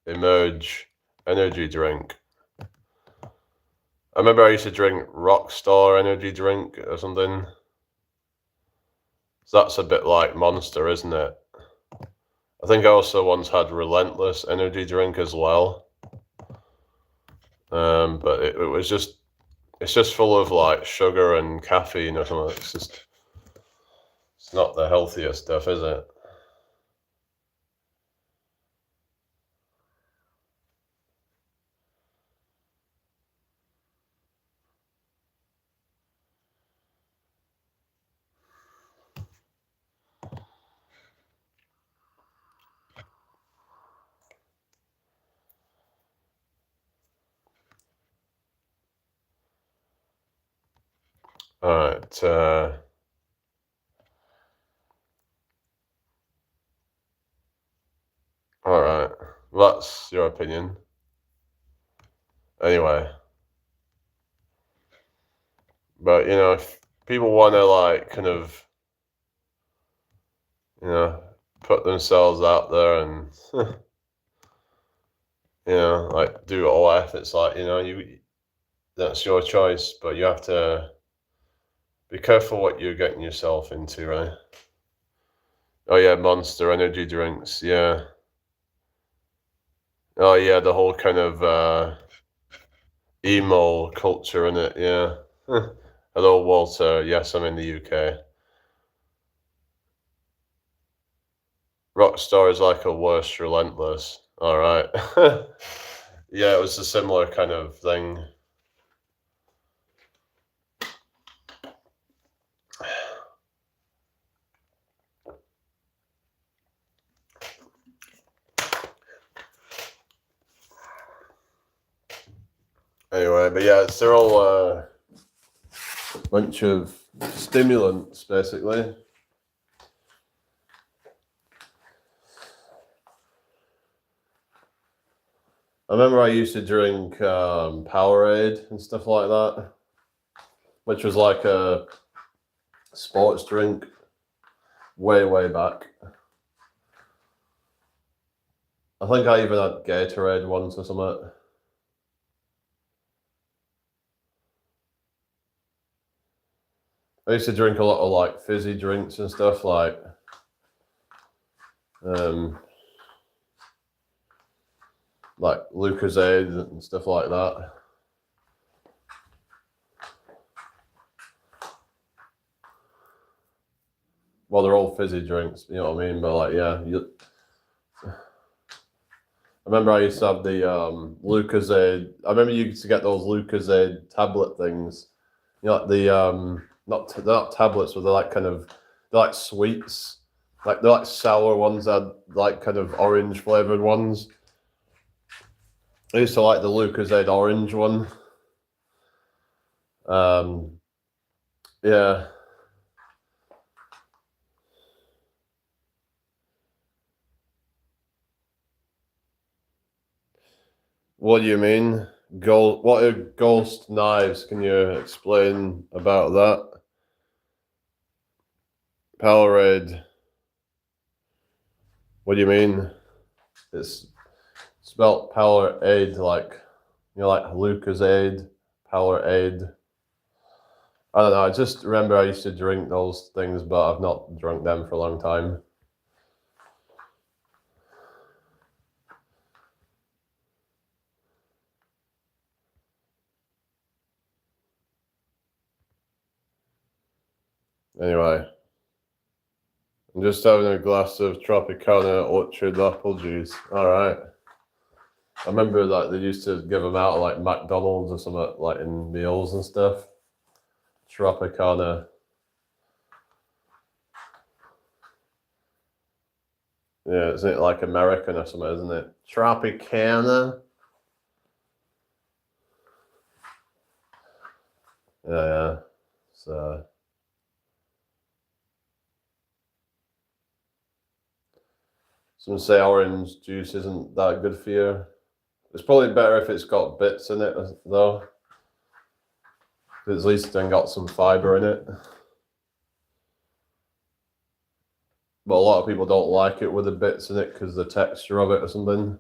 Emerge energy drink. I remember I used to drink Rockstar energy drink or something. So that's a bit like Monster, isn't it? I think I also once had Relentless energy drink as well. But it was just, it's just full of like sugar and caffeine or something. It's not the healthiest stuff, is it? All right. All right. Well, that's your opinion. Anyway, but if people want to like kind of, put themselves out there and like do OF, it's like you that's your choice, but you have to be careful what you're getting yourself into, right? Oh yeah, Monster energy drinks, yeah. Oh yeah, the whole kind of emo culture in it, yeah. Hello, Walter. Yes, I'm in the UK. Rockstar is like a worse Relentless. All right. Yeah, it was a similar kind of thing. Anyway, but yeah, they're all a bunch of stimulants, basically. I remember I used to drink Powerade and stuff like that, which was like a sports drink way, way back. I think I even had Gatorade once or something. I used to drink a lot of like fizzy drinks and stuff um, like Lucozade and stuff like that. Well, they're all fizzy drinks, you know what I mean? But like, yeah, I remember I used to have the Lucozade. I remember you used to get those Lucozade tablet things. Like the they're not tablets, but they're like they're like sweets. Like they're like sour ones that like kind of orange flavored ones. I used to like the Lucozade orange one. Yeah. What do you mean? Gold? What are ghost knives? Can you explain about that? Powerade. What do you mean? It's spelt Powerade, like like Lucozade, Powerade. I don't know. I just remember I used to drink those things, but I've not drunk them for a long time. Anyway, I'm just having a glass of Tropicana Orchard apple juice. All right. I remember like they used to give them out at like McDonald's or something, like in meals and stuff. Tropicana. Yeah, isn't it like American or something, isn't it? Tropicana. Yeah. So some say orange juice isn't that good for you. It's probably better if it's got bits in it, though. At least then got some fiber in it. But a lot of people don't like it with the bits in it because the texture of it or something.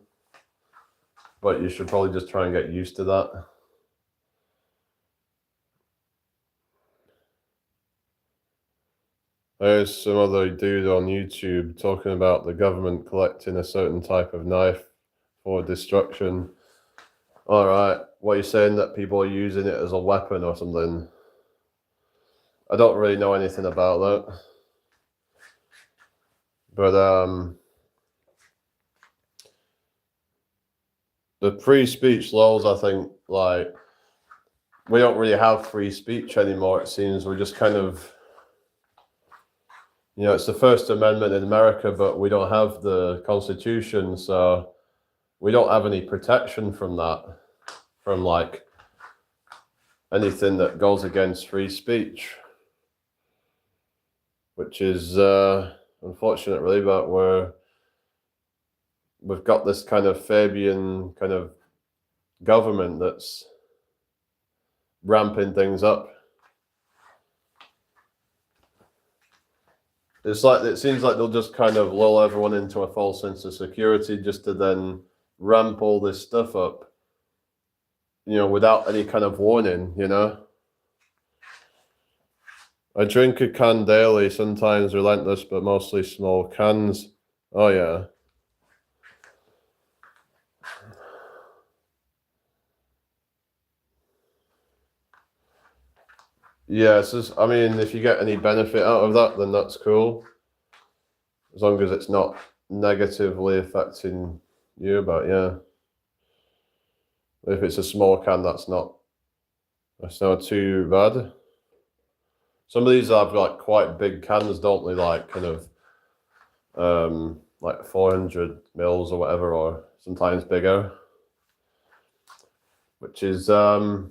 But you should probably just try and get used to that. There's some other dude on YouTube talking about the government collecting a certain type of knife for destruction. Alright, what are you saying, that people are using it as a weapon or something? I don't really know anything about that. But the free speech laws, I think, like, we don't really have free speech anymore, it seems. We're just kind of, you know, it's the First Amendment in America, but we don't have the Constitution, so we don't have any protection from that, from like anything that goes against free speech, which is unfortunate, really. But we've got this kind of Fabian kind of government that's ramping things up. It's like, it seems like they'll just kind of lull everyone into a false sense of security just to then ramp all this stuff up, you know, without any kind of warning, you know. I drink a can daily, sometimes relentless, but mostly small cans. Oh yeah. Yeah, it's just, I mean, if you get any benefit out of that, then that's cool. As long as it's not negatively affecting you, but yeah. If it's a small can, that's not too bad. Some of these have like quite big cans, don't they? Like kind of like 400 mils or whatever, or sometimes bigger. Which is yeah,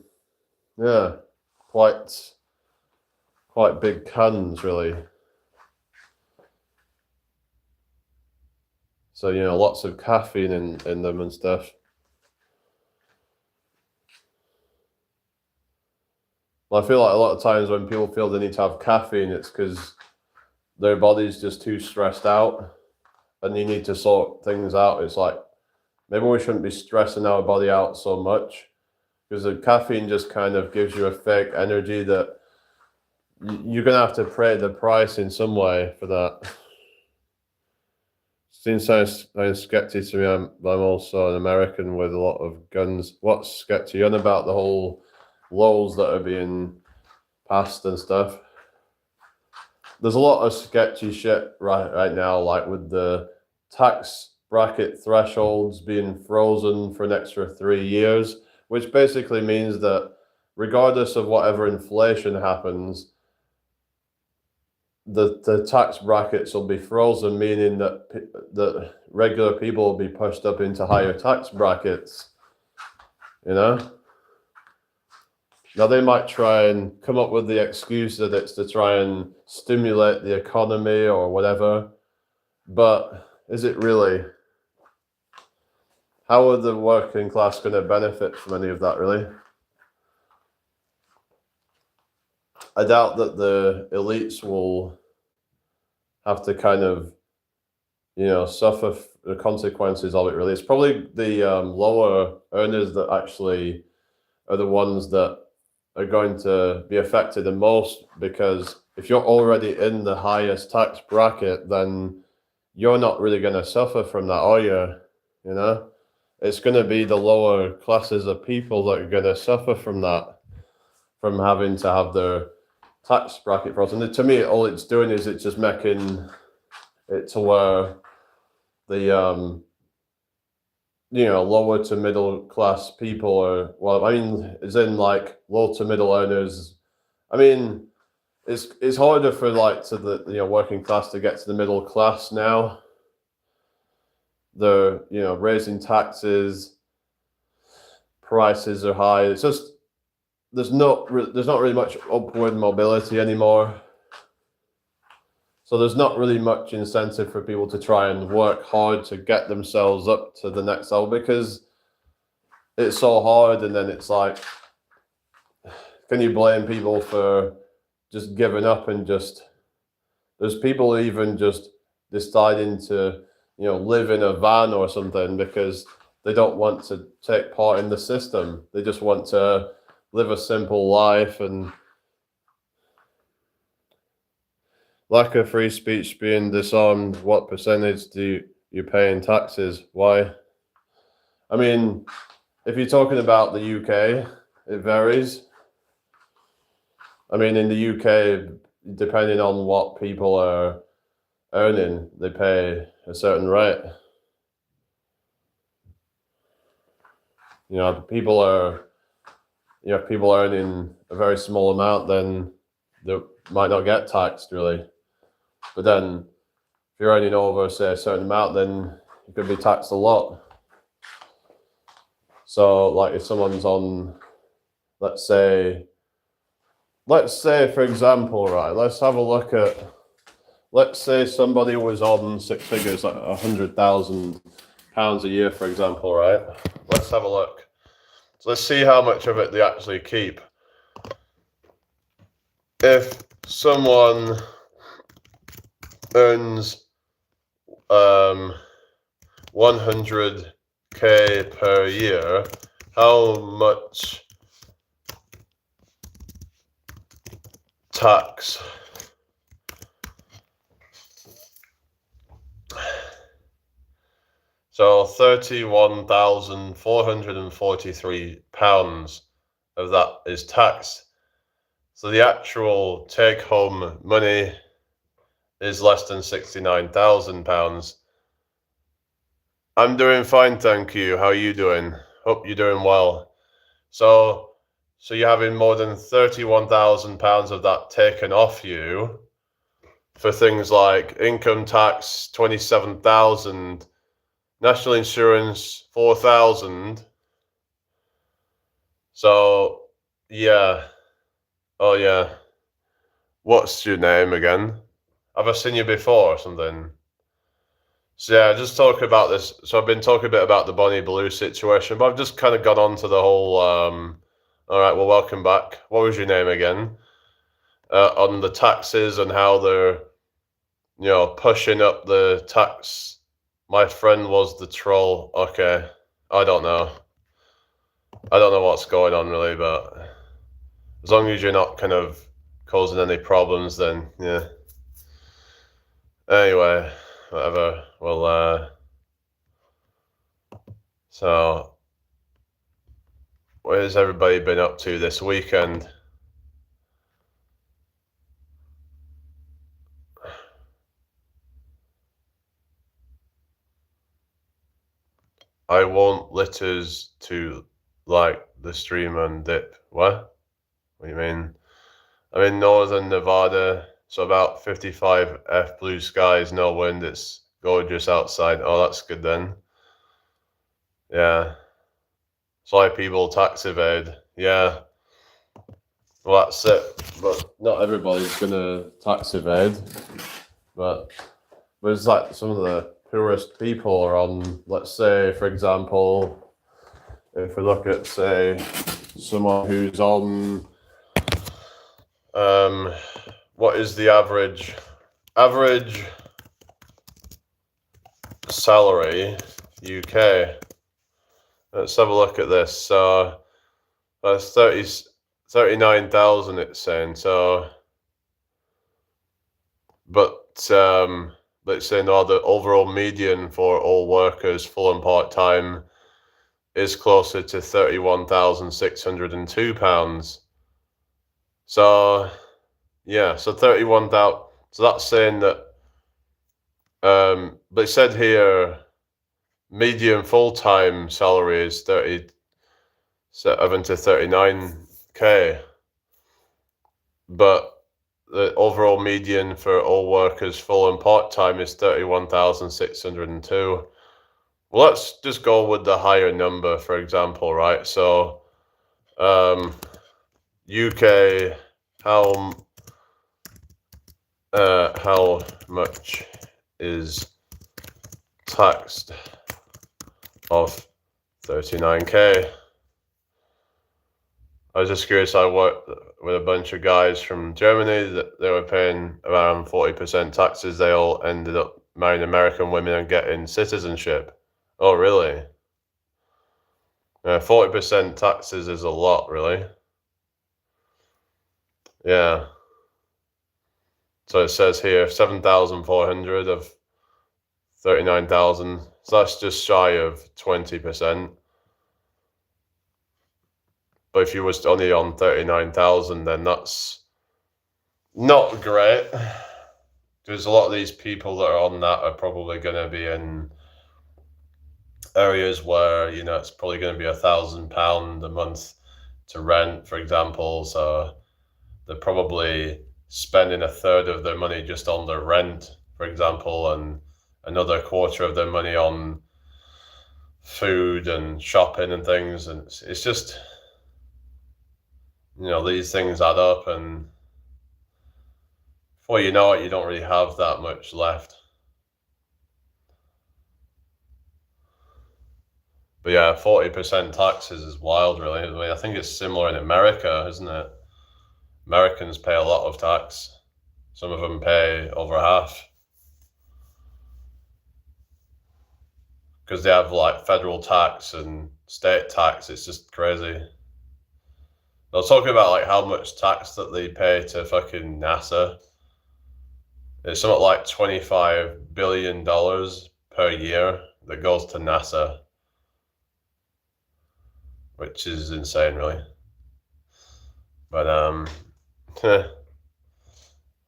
quite big cans, really. So, you know, lots of caffeine in them and stuff. Well, I feel like a lot of times when people feel they need to have caffeine, it's because their body's just too stressed out and you need to sort things out. It's like, maybe we shouldn't be stressing our body out so much, because the caffeine just kind of gives you a fake energy that you're going to have to pay the price in some way for that. Seems kind of sketchy to me. I'm also an American with a lot of guns. What's sketchy on about the whole laws that are being passed and stuff? There's a lot of sketchy shit right now, like with the tax bracket thresholds being frozen for an extra 3 years, which basically means that regardless of whatever inflation happens, the tax brackets will be frozen, meaning that regular people will be pushed up into higher tax brackets, you know? Now, they might try and come up with the excuse that it's to try and stimulate the economy or whatever, but is it really? How are the working class going to benefit from any of that, really? I doubt that the elites will have to kind of, you know, suffer the consequences of it, really. It's probably the lower earners that actually are the ones that are going to be affected the most, because if you're already in the highest tax bracket, then you're not really going to suffer from that, are you? You know? It's going to be the lower classes of people that are going to suffer from that, from having to have their tax bracket frozen. To me, all it's doing is it's just making it to where the you know, lower to middle class people are, well, I mean, as in like low to middle earners. I mean, it's harder for like to the, you know, working class to get to the middle class now, they're raising taxes, prices are high. It's just there's not really much upward mobility anymore. So there's not really much incentive for people to try and work hard to get themselves up to the next level, because it's so hard. And then it's like, can you blame people for just giving up? And just there's people even just deciding to live in a van or something because they don't want to take part in the system. They just want to live a simple life. And lack of free speech being disarmed, what percentage do you pay in taxes? Why? I mean, if you're talking about the UK, it varies. I mean, in the UK, depending on what people are earning, they pay a certain rate. People are, if people are earning a very small amount, then they might not get taxed really. But then if you're earning over, say, a certain amount, then you could be taxed a lot. So, like, if someone's on, let's say, for example, right, let's have a look at, let's say somebody was on six figures, like £100,000 a year, for example, right? Let's have a look. So let's see how much of it they actually keep. If someone earns 100K per year, how much tax so £31,443 of that is taxed. So the actual take-home money is less than £69,000. I'm doing fine, thank you. How are you doing? Hope you're doing well. So you're having more than £31,000 of that taken off you for things like income tax, 27,000, national insurance, 4,000. So yeah. Oh yeah. What's your name again? Have I seen you before or something? So yeah, just talk about this. So I've been talking a bit about the Bonnie Blue situation, but I've just kind of got on to the whole. All right, well, welcome back. What was your name again? On the taxes and how they're, pushing up the tax. My friend was the troll. Okay, I don't know. I don't know what's going on really, but as long as you're not kind of causing any problems, then yeah. Anyway, whatever. Well, so what has everybody been up to this weekend? I want litters to like the stream and dip. What? What do you mean? I'm in northern Nevada, so about 55 F blue skies, no wind. It's gorgeous outside. Oh, that's good then. Yeah. So why people tax evade. Yeah. Well, that's it. But not everybody's gonna tax evade. But it's like some of the poorest people are on, let's say, for example, if we look at, say, someone who's on, what is the average salary UK? Let's have a look at this. So that's 39,000 it's saying. So, but let's say no, the overall median for all workers, full and part-time, is closer to £31,602. So yeah, so 31,000. So that's saying that. But it said here, median full-time salary is 37 to 39K, but the overall median for all workers, full and part-time, is 31,602. Well, let's just go with the higher number, for example, right? So, UK, how much is taxed off 39K? I was just curious. I worked with a bunch of guys from Germany that they were paying around 40% taxes. They all ended up marrying American women and getting citizenship. Oh, really? 40% taxes is a lot, really. Yeah. So it says here 7,400 of 39,000. So that's just shy of 20%. But if you was only on 39,000, then that's not great. There's a lot of these people that are on that are probably going to be in areas where, you know, it's probably going to be £1,000 a month to rent, for example. So they're probably spending a third of their money just on their rent, for example, and another quarter of their money on food and shopping and things. And it's just, you know, these things add up, and before you know it, you don't really have that much left. But yeah, 40% taxes is wild, really. I mean, I think it's similar in America, isn't it? Americans pay a lot of tax. Some of them pay over half because they have like federal tax and state tax. It's just crazy. I was talking about like how much tax that they pay to fucking NASA. It's something like $25 billion per year that goes to NASA, which is insane, really. But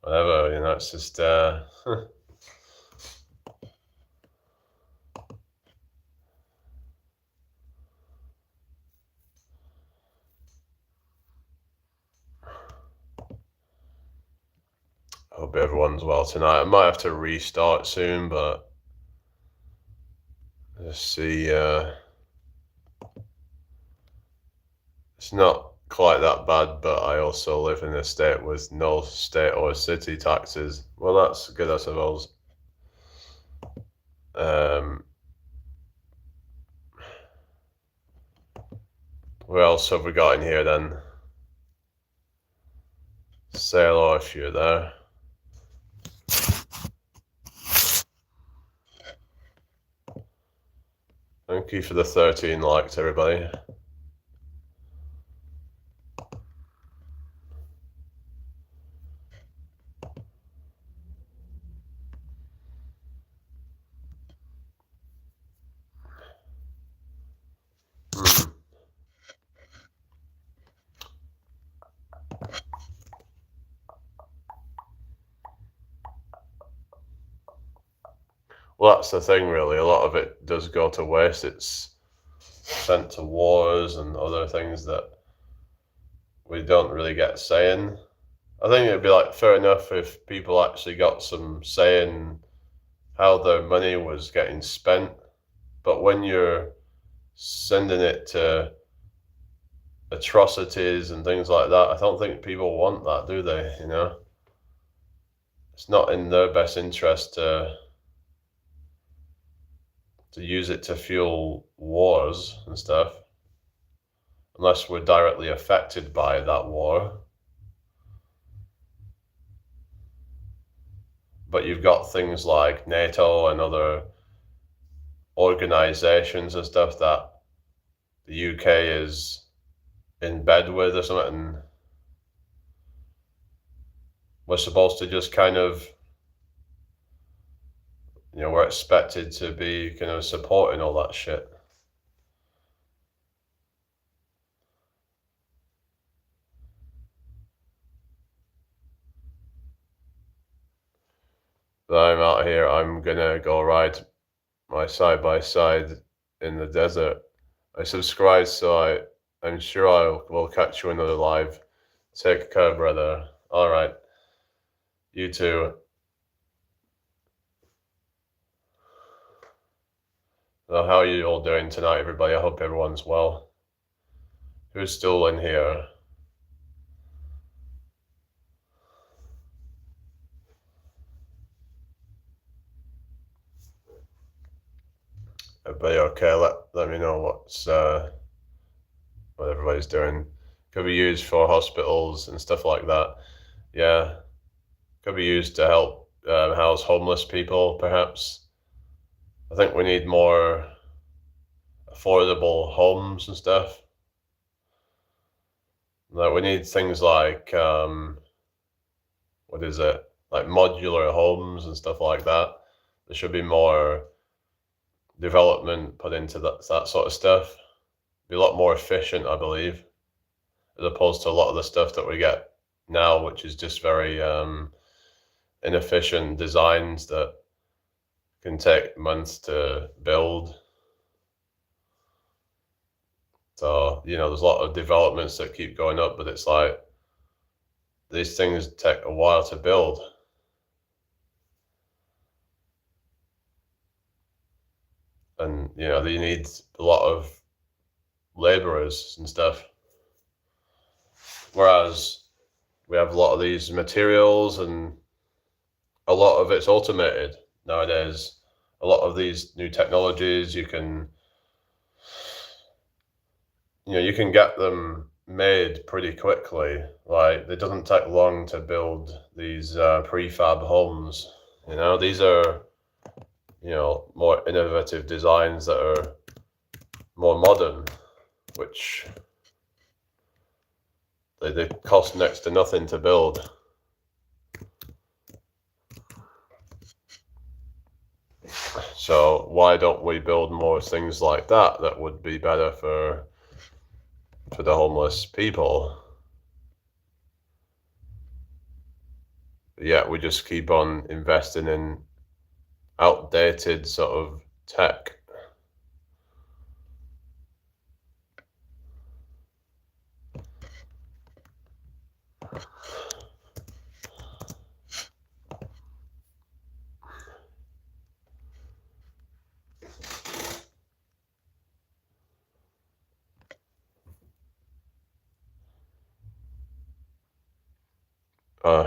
whatever, you know, it's just hope everyone's well tonight. I might have to restart soon, but let's see. It's not quite that bad, but I also live in a state with no state or city taxes. Well, that's good, I suppose. What else have we got in here then? Say hello if you're there. Thank you for the 13 likes, everybody. Well, that's the thing, really. A lot of it does go to waste. It's sent to wars and other things that we don't really get say in. I think it'd be like fair enough if people actually got some say in how their money was getting spent. But when you're sending it to atrocities and things like that, I don't think people want that, do they? You know, it's not in their best interest to use it to fuel wars and stuff, unless we're directly affected by that war. But you've got things like NATO and other organizations and stuff that the UK is in bed with or something, and we're supposed to just kind of, you know, we're expected to be kind of supporting all that shit. But I'm out here, I'm gonna go ride my side by side in the desert. I subscribed, so I'm sure I will catch you another live. Take care, brother. All right. You too. Well, how are you all doing tonight, everybody? I hope everyone's well. Who's still in here? Everybody okay? Let me know what everybody's doing. Could be used for hospitals and stuff like that. Yeah, could be used to help house homeless people, perhaps. I think we need more affordable homes and stuff. Like we need things like what is it? Like modular homes and stuff like that. There should be more development put into that sort of stuff. Be a lot more efficient, I believe, as opposed to a lot of the stuff that we get now, which is just very inefficient designs that can take months to build. So, there's a lot of developments that keep going up, but it's like these things take a while to build. And, you need a lot of laborers and stuff. Whereas we have a lot of these materials and a lot of it's automated nowadays. A lot of these new technologies, you can get them made pretty quickly. Like it doesn't take long to build these prefab homes. These are more innovative designs that are more modern, which they cost next to nothing to build. So why don't we build more things like that would be better for the homeless people? Yeah, we just keep on investing in outdated sort of tech.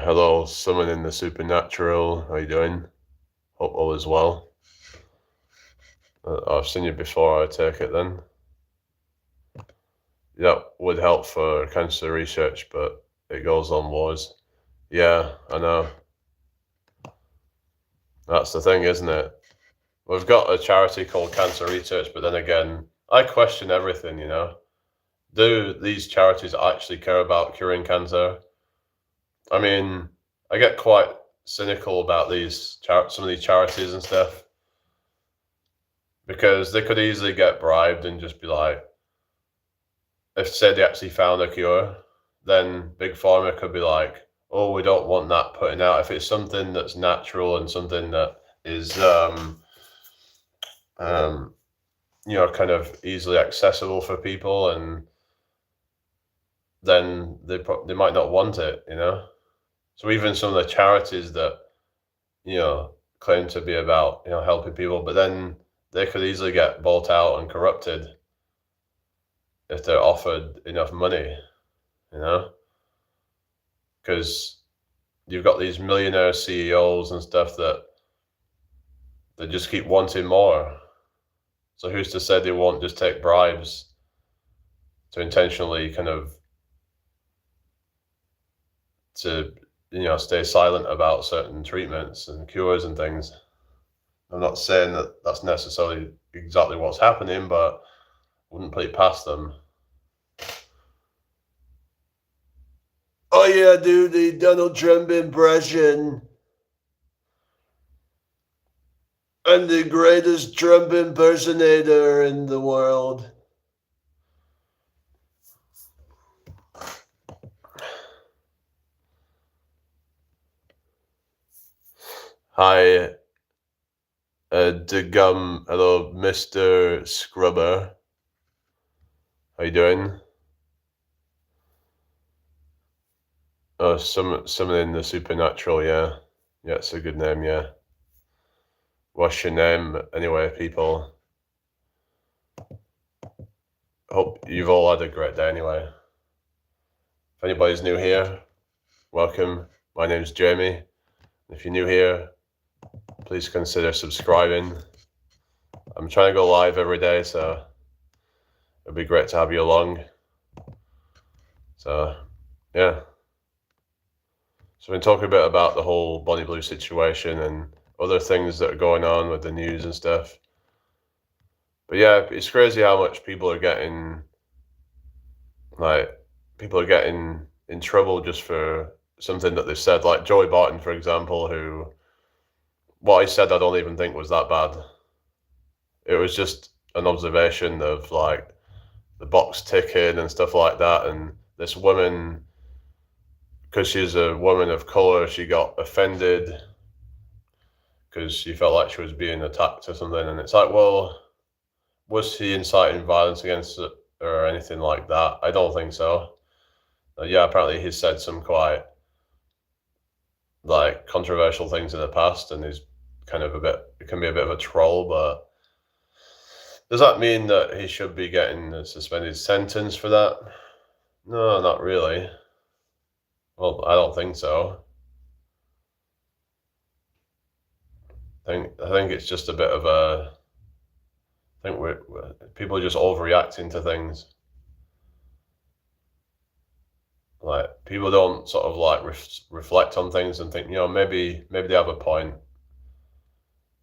Hello, someone in the supernatural. How you doing? Hope all is well. I've seen you before, I take it then. That would help for cancer research, but it goes on wars. Yeah, I know. That's the thing, isn't it? We've got a charity called Cancer Research, but then again, I question everything, Do these charities actually care about curing cancer? I mean, I get quite cynical about some of these charities and stuff because they could easily get bribed and just be like, if say they actually found a cure, then Big Pharma could be like, oh, we don't want that putting out. If it's something that's natural and something that is, kind of easily accessible for people, and then they might not want it. So even some of the charities that claim to be about helping people, but then they could easily get bought out and corrupted if they're offered enough money, because you've got these millionaire CEOs and stuff that they just keep wanting more. So who's to say they won't just take bribes to intentionally kind of stay silent about certain treatments and cures and things. I'm not saying that that's necessarily exactly what's happening, but wouldn't put it past them. Oh yeah, do the Donald Trump impression. I'm the greatest Trump impersonator in the world. Hi, Degum. Hello, Mr. Scrubber. How you doing? Oh, someone in the supernatural, yeah. Yeah, it's a good name, yeah. What's your name anyway, people? hope you've all had a great day anyway. If anybody's new here, welcome. My name's Jamie. If you're new here, please consider subscribing. I'm trying to go live every day, so it'd be great to have you along. So, yeah. So we're talking a bit about the whole Bonnie Blue situation and other things that are going on with the news and stuff. But yeah, it's crazy how much people are getting in trouble just for something that they said. Like Joey Barton, for example, who what he said I don't even think was that bad. It was just an observation of like the box ticking and stuff like that. And this woman, because she's a woman of color, she got offended because she felt like she was being attacked or something. And it's like, well, was he inciting violence against her or anything like that? I don't think so. Yeah, apparently he's said some quite like controversial things in the past, and he's kind of it can be a bit of a troll. But does that mean that he should be getting a suspended sentence for that? No, not really. Well, I don't think so. I think it's just a bit of a. I think people are just overreacting to things. Like people don't sort of like reflect on things and think, maybe they have a point.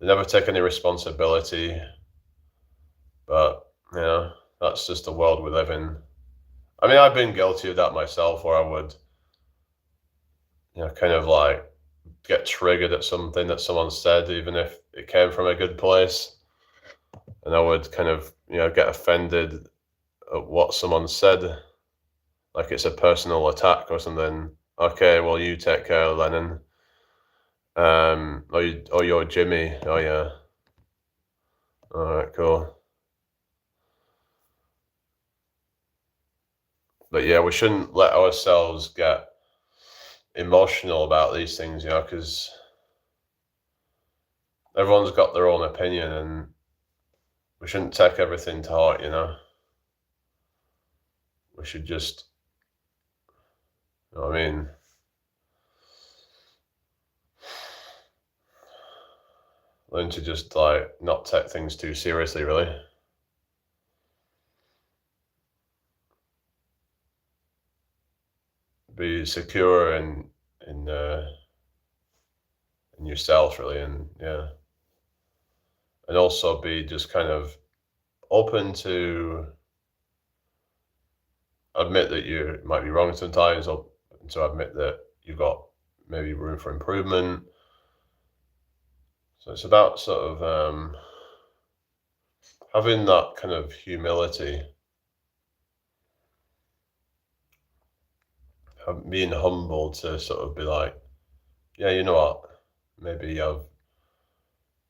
They never take any responsibility. But that's just the world we live in. I mean, I've been guilty of that myself, where I would, kind of like get triggered at something that someone said, even if it came from a good place, and I would kind of, get offended at what someone said, like it's a personal attack or something. Okay, well, you take care, Lennon. You're Jimmy. Oh yeah. All right, cool. But yeah, we shouldn't let ourselves get emotional about these things, because everyone's got their own opinion, and we shouldn't take everything to heart, We should just, learn to just like not take things too seriously, really. Be secure in yourself, really, and yeah, and also be just kind of open to admit that you might be wrong sometimes, or to admit that you've got maybe room for improvement. So it's about sort of having that kind of humility, being humble to sort of be like, yeah, you know what, maybe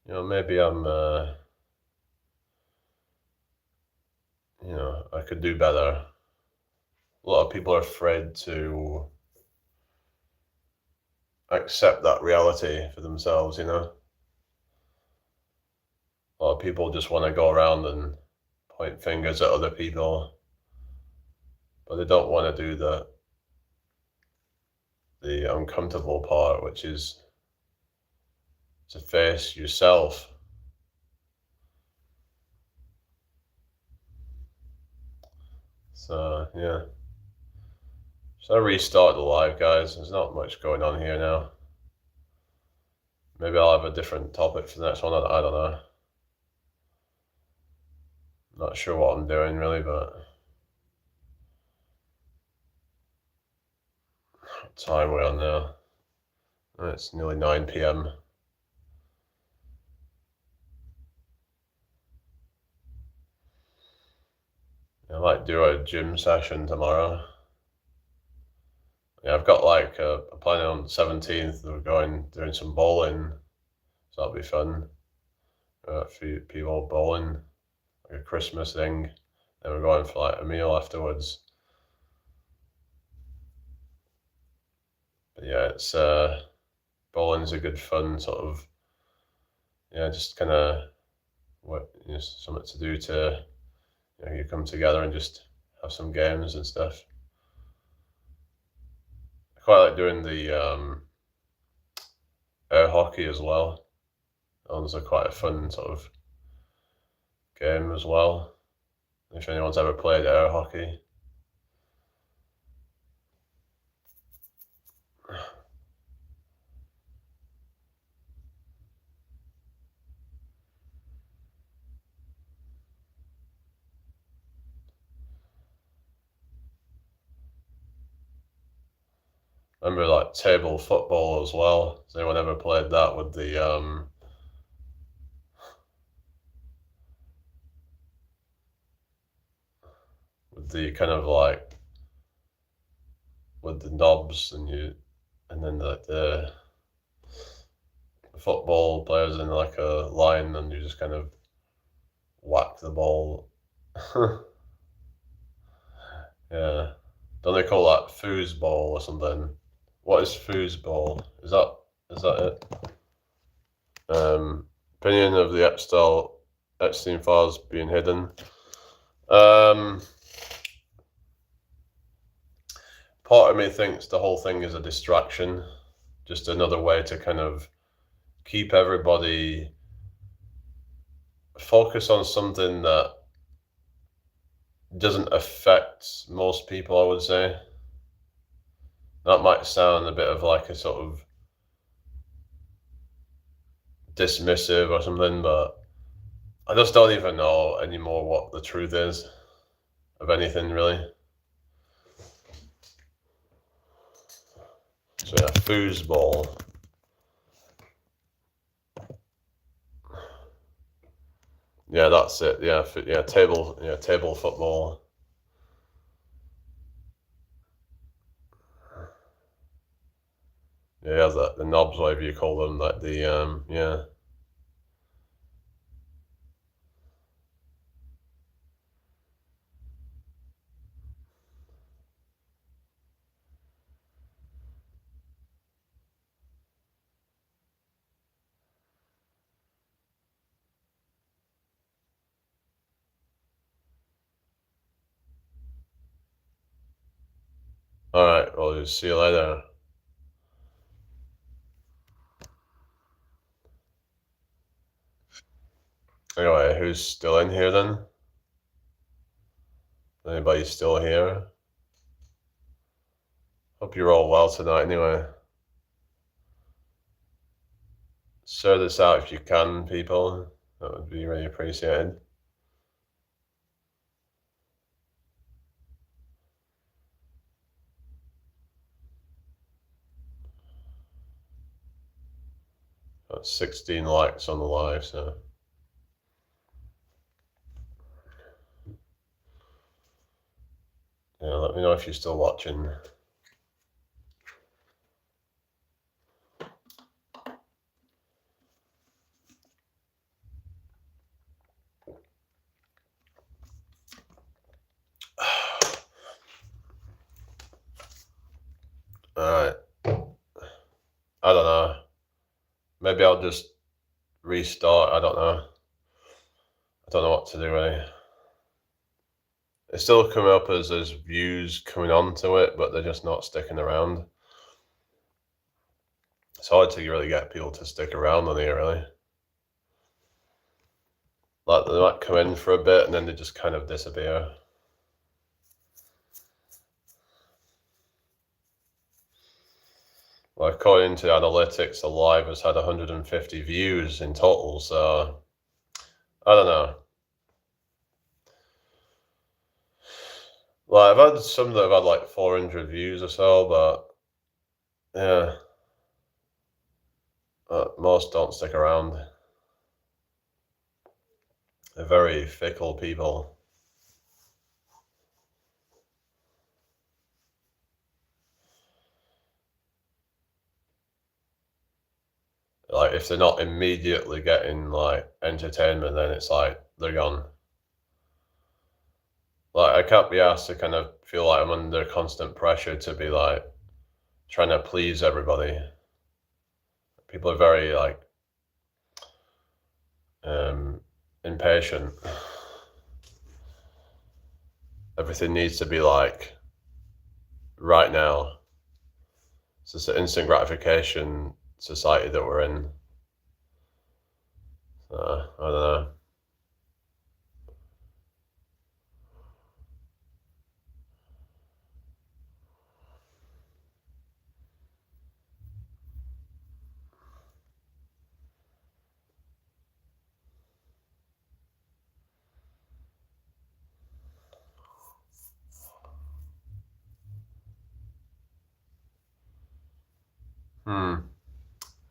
maybe I'm, I could do better. A lot of people are afraid to accept that reality for themselves, A lot of people just want to go around and point fingers at other people, but they don't want to do the uncomfortable part, which is to face yourself. So yeah. So I restart the live, guys. There's not much going on here now. Maybe I'll have a different topic for the next one. I don't know. Not sure what I'm doing really, but what time we're on now? It's nearly 9 p.m. I might do a gym session tomorrow. Yeah, I've got like a plan on the 17th. We're doing some bowling, so that'll be fun. A few people bowling, like a Christmas thing. Then we're going for like a meal afterwards. But yeah, it's bowling's a good fun sort of, just kind of something to do to you come together and just have some games and stuff. I quite like doing the air hockey as well. That was quite a fun sort of game as well. If anyone's ever played air hockey. Remember like table football as well. Has anyone ever played that with the kind of like with the knobs and then the football players in like a line and you just kind of whack the ball. Yeah. Don't they call that foosball or something? What is foosball? Is that it? Opinion of the Epstein files being hidden. Part of me thinks the whole thing is a distraction, just another way to kind of keep everybody focus on something that doesn't affect most people, I would say. That might sound a bit of like a sort of dismissive or something, but I just don't even know anymore what the truth is of anything, really. So yeah, foosball. Yeah, that's it. Yeah, table football. Yeah, the knobs, whatever you call them, like yeah. All right, well, see you later. Anyway, who's still in here then? Anybody still here? Hope you're all well tonight anyway. Share this out if you can, people. That would be really appreciated. Got 16 likes on the live, so. Yeah, let me know if you're still watching. Alright. I don't know. Maybe I'll just restart. I don't know. I don't know what to do really. It's still coming up as there's views coming onto it, but they're just not sticking around. It's hard to really get people to stick around on here, really. Like they might come in for a bit and then they just kind of disappear. Well, according to analytics, the live has had 150 views in total, so I don't know. Well, I've had some that have had like 400 views or so, but yeah, most don't stick around. They're very fickle people. Like if they're not immediately getting like entertainment, then it's like they're gone. Like I can't be asked to kind of feel like I'm under constant pressure to be like trying to please everybody. People are very like impatient. everything needs to be like right now. It's just an instant gratification society that we're in. I don't know.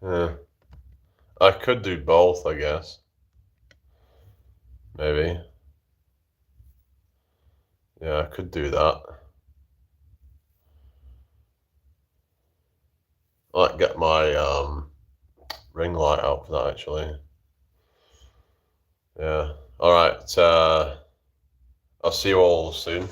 Yeah. I could do both, I guess. Maybe. Yeah, I could do that. I might get my ring light out for that actually. Yeah. All right. I'll see you all soon.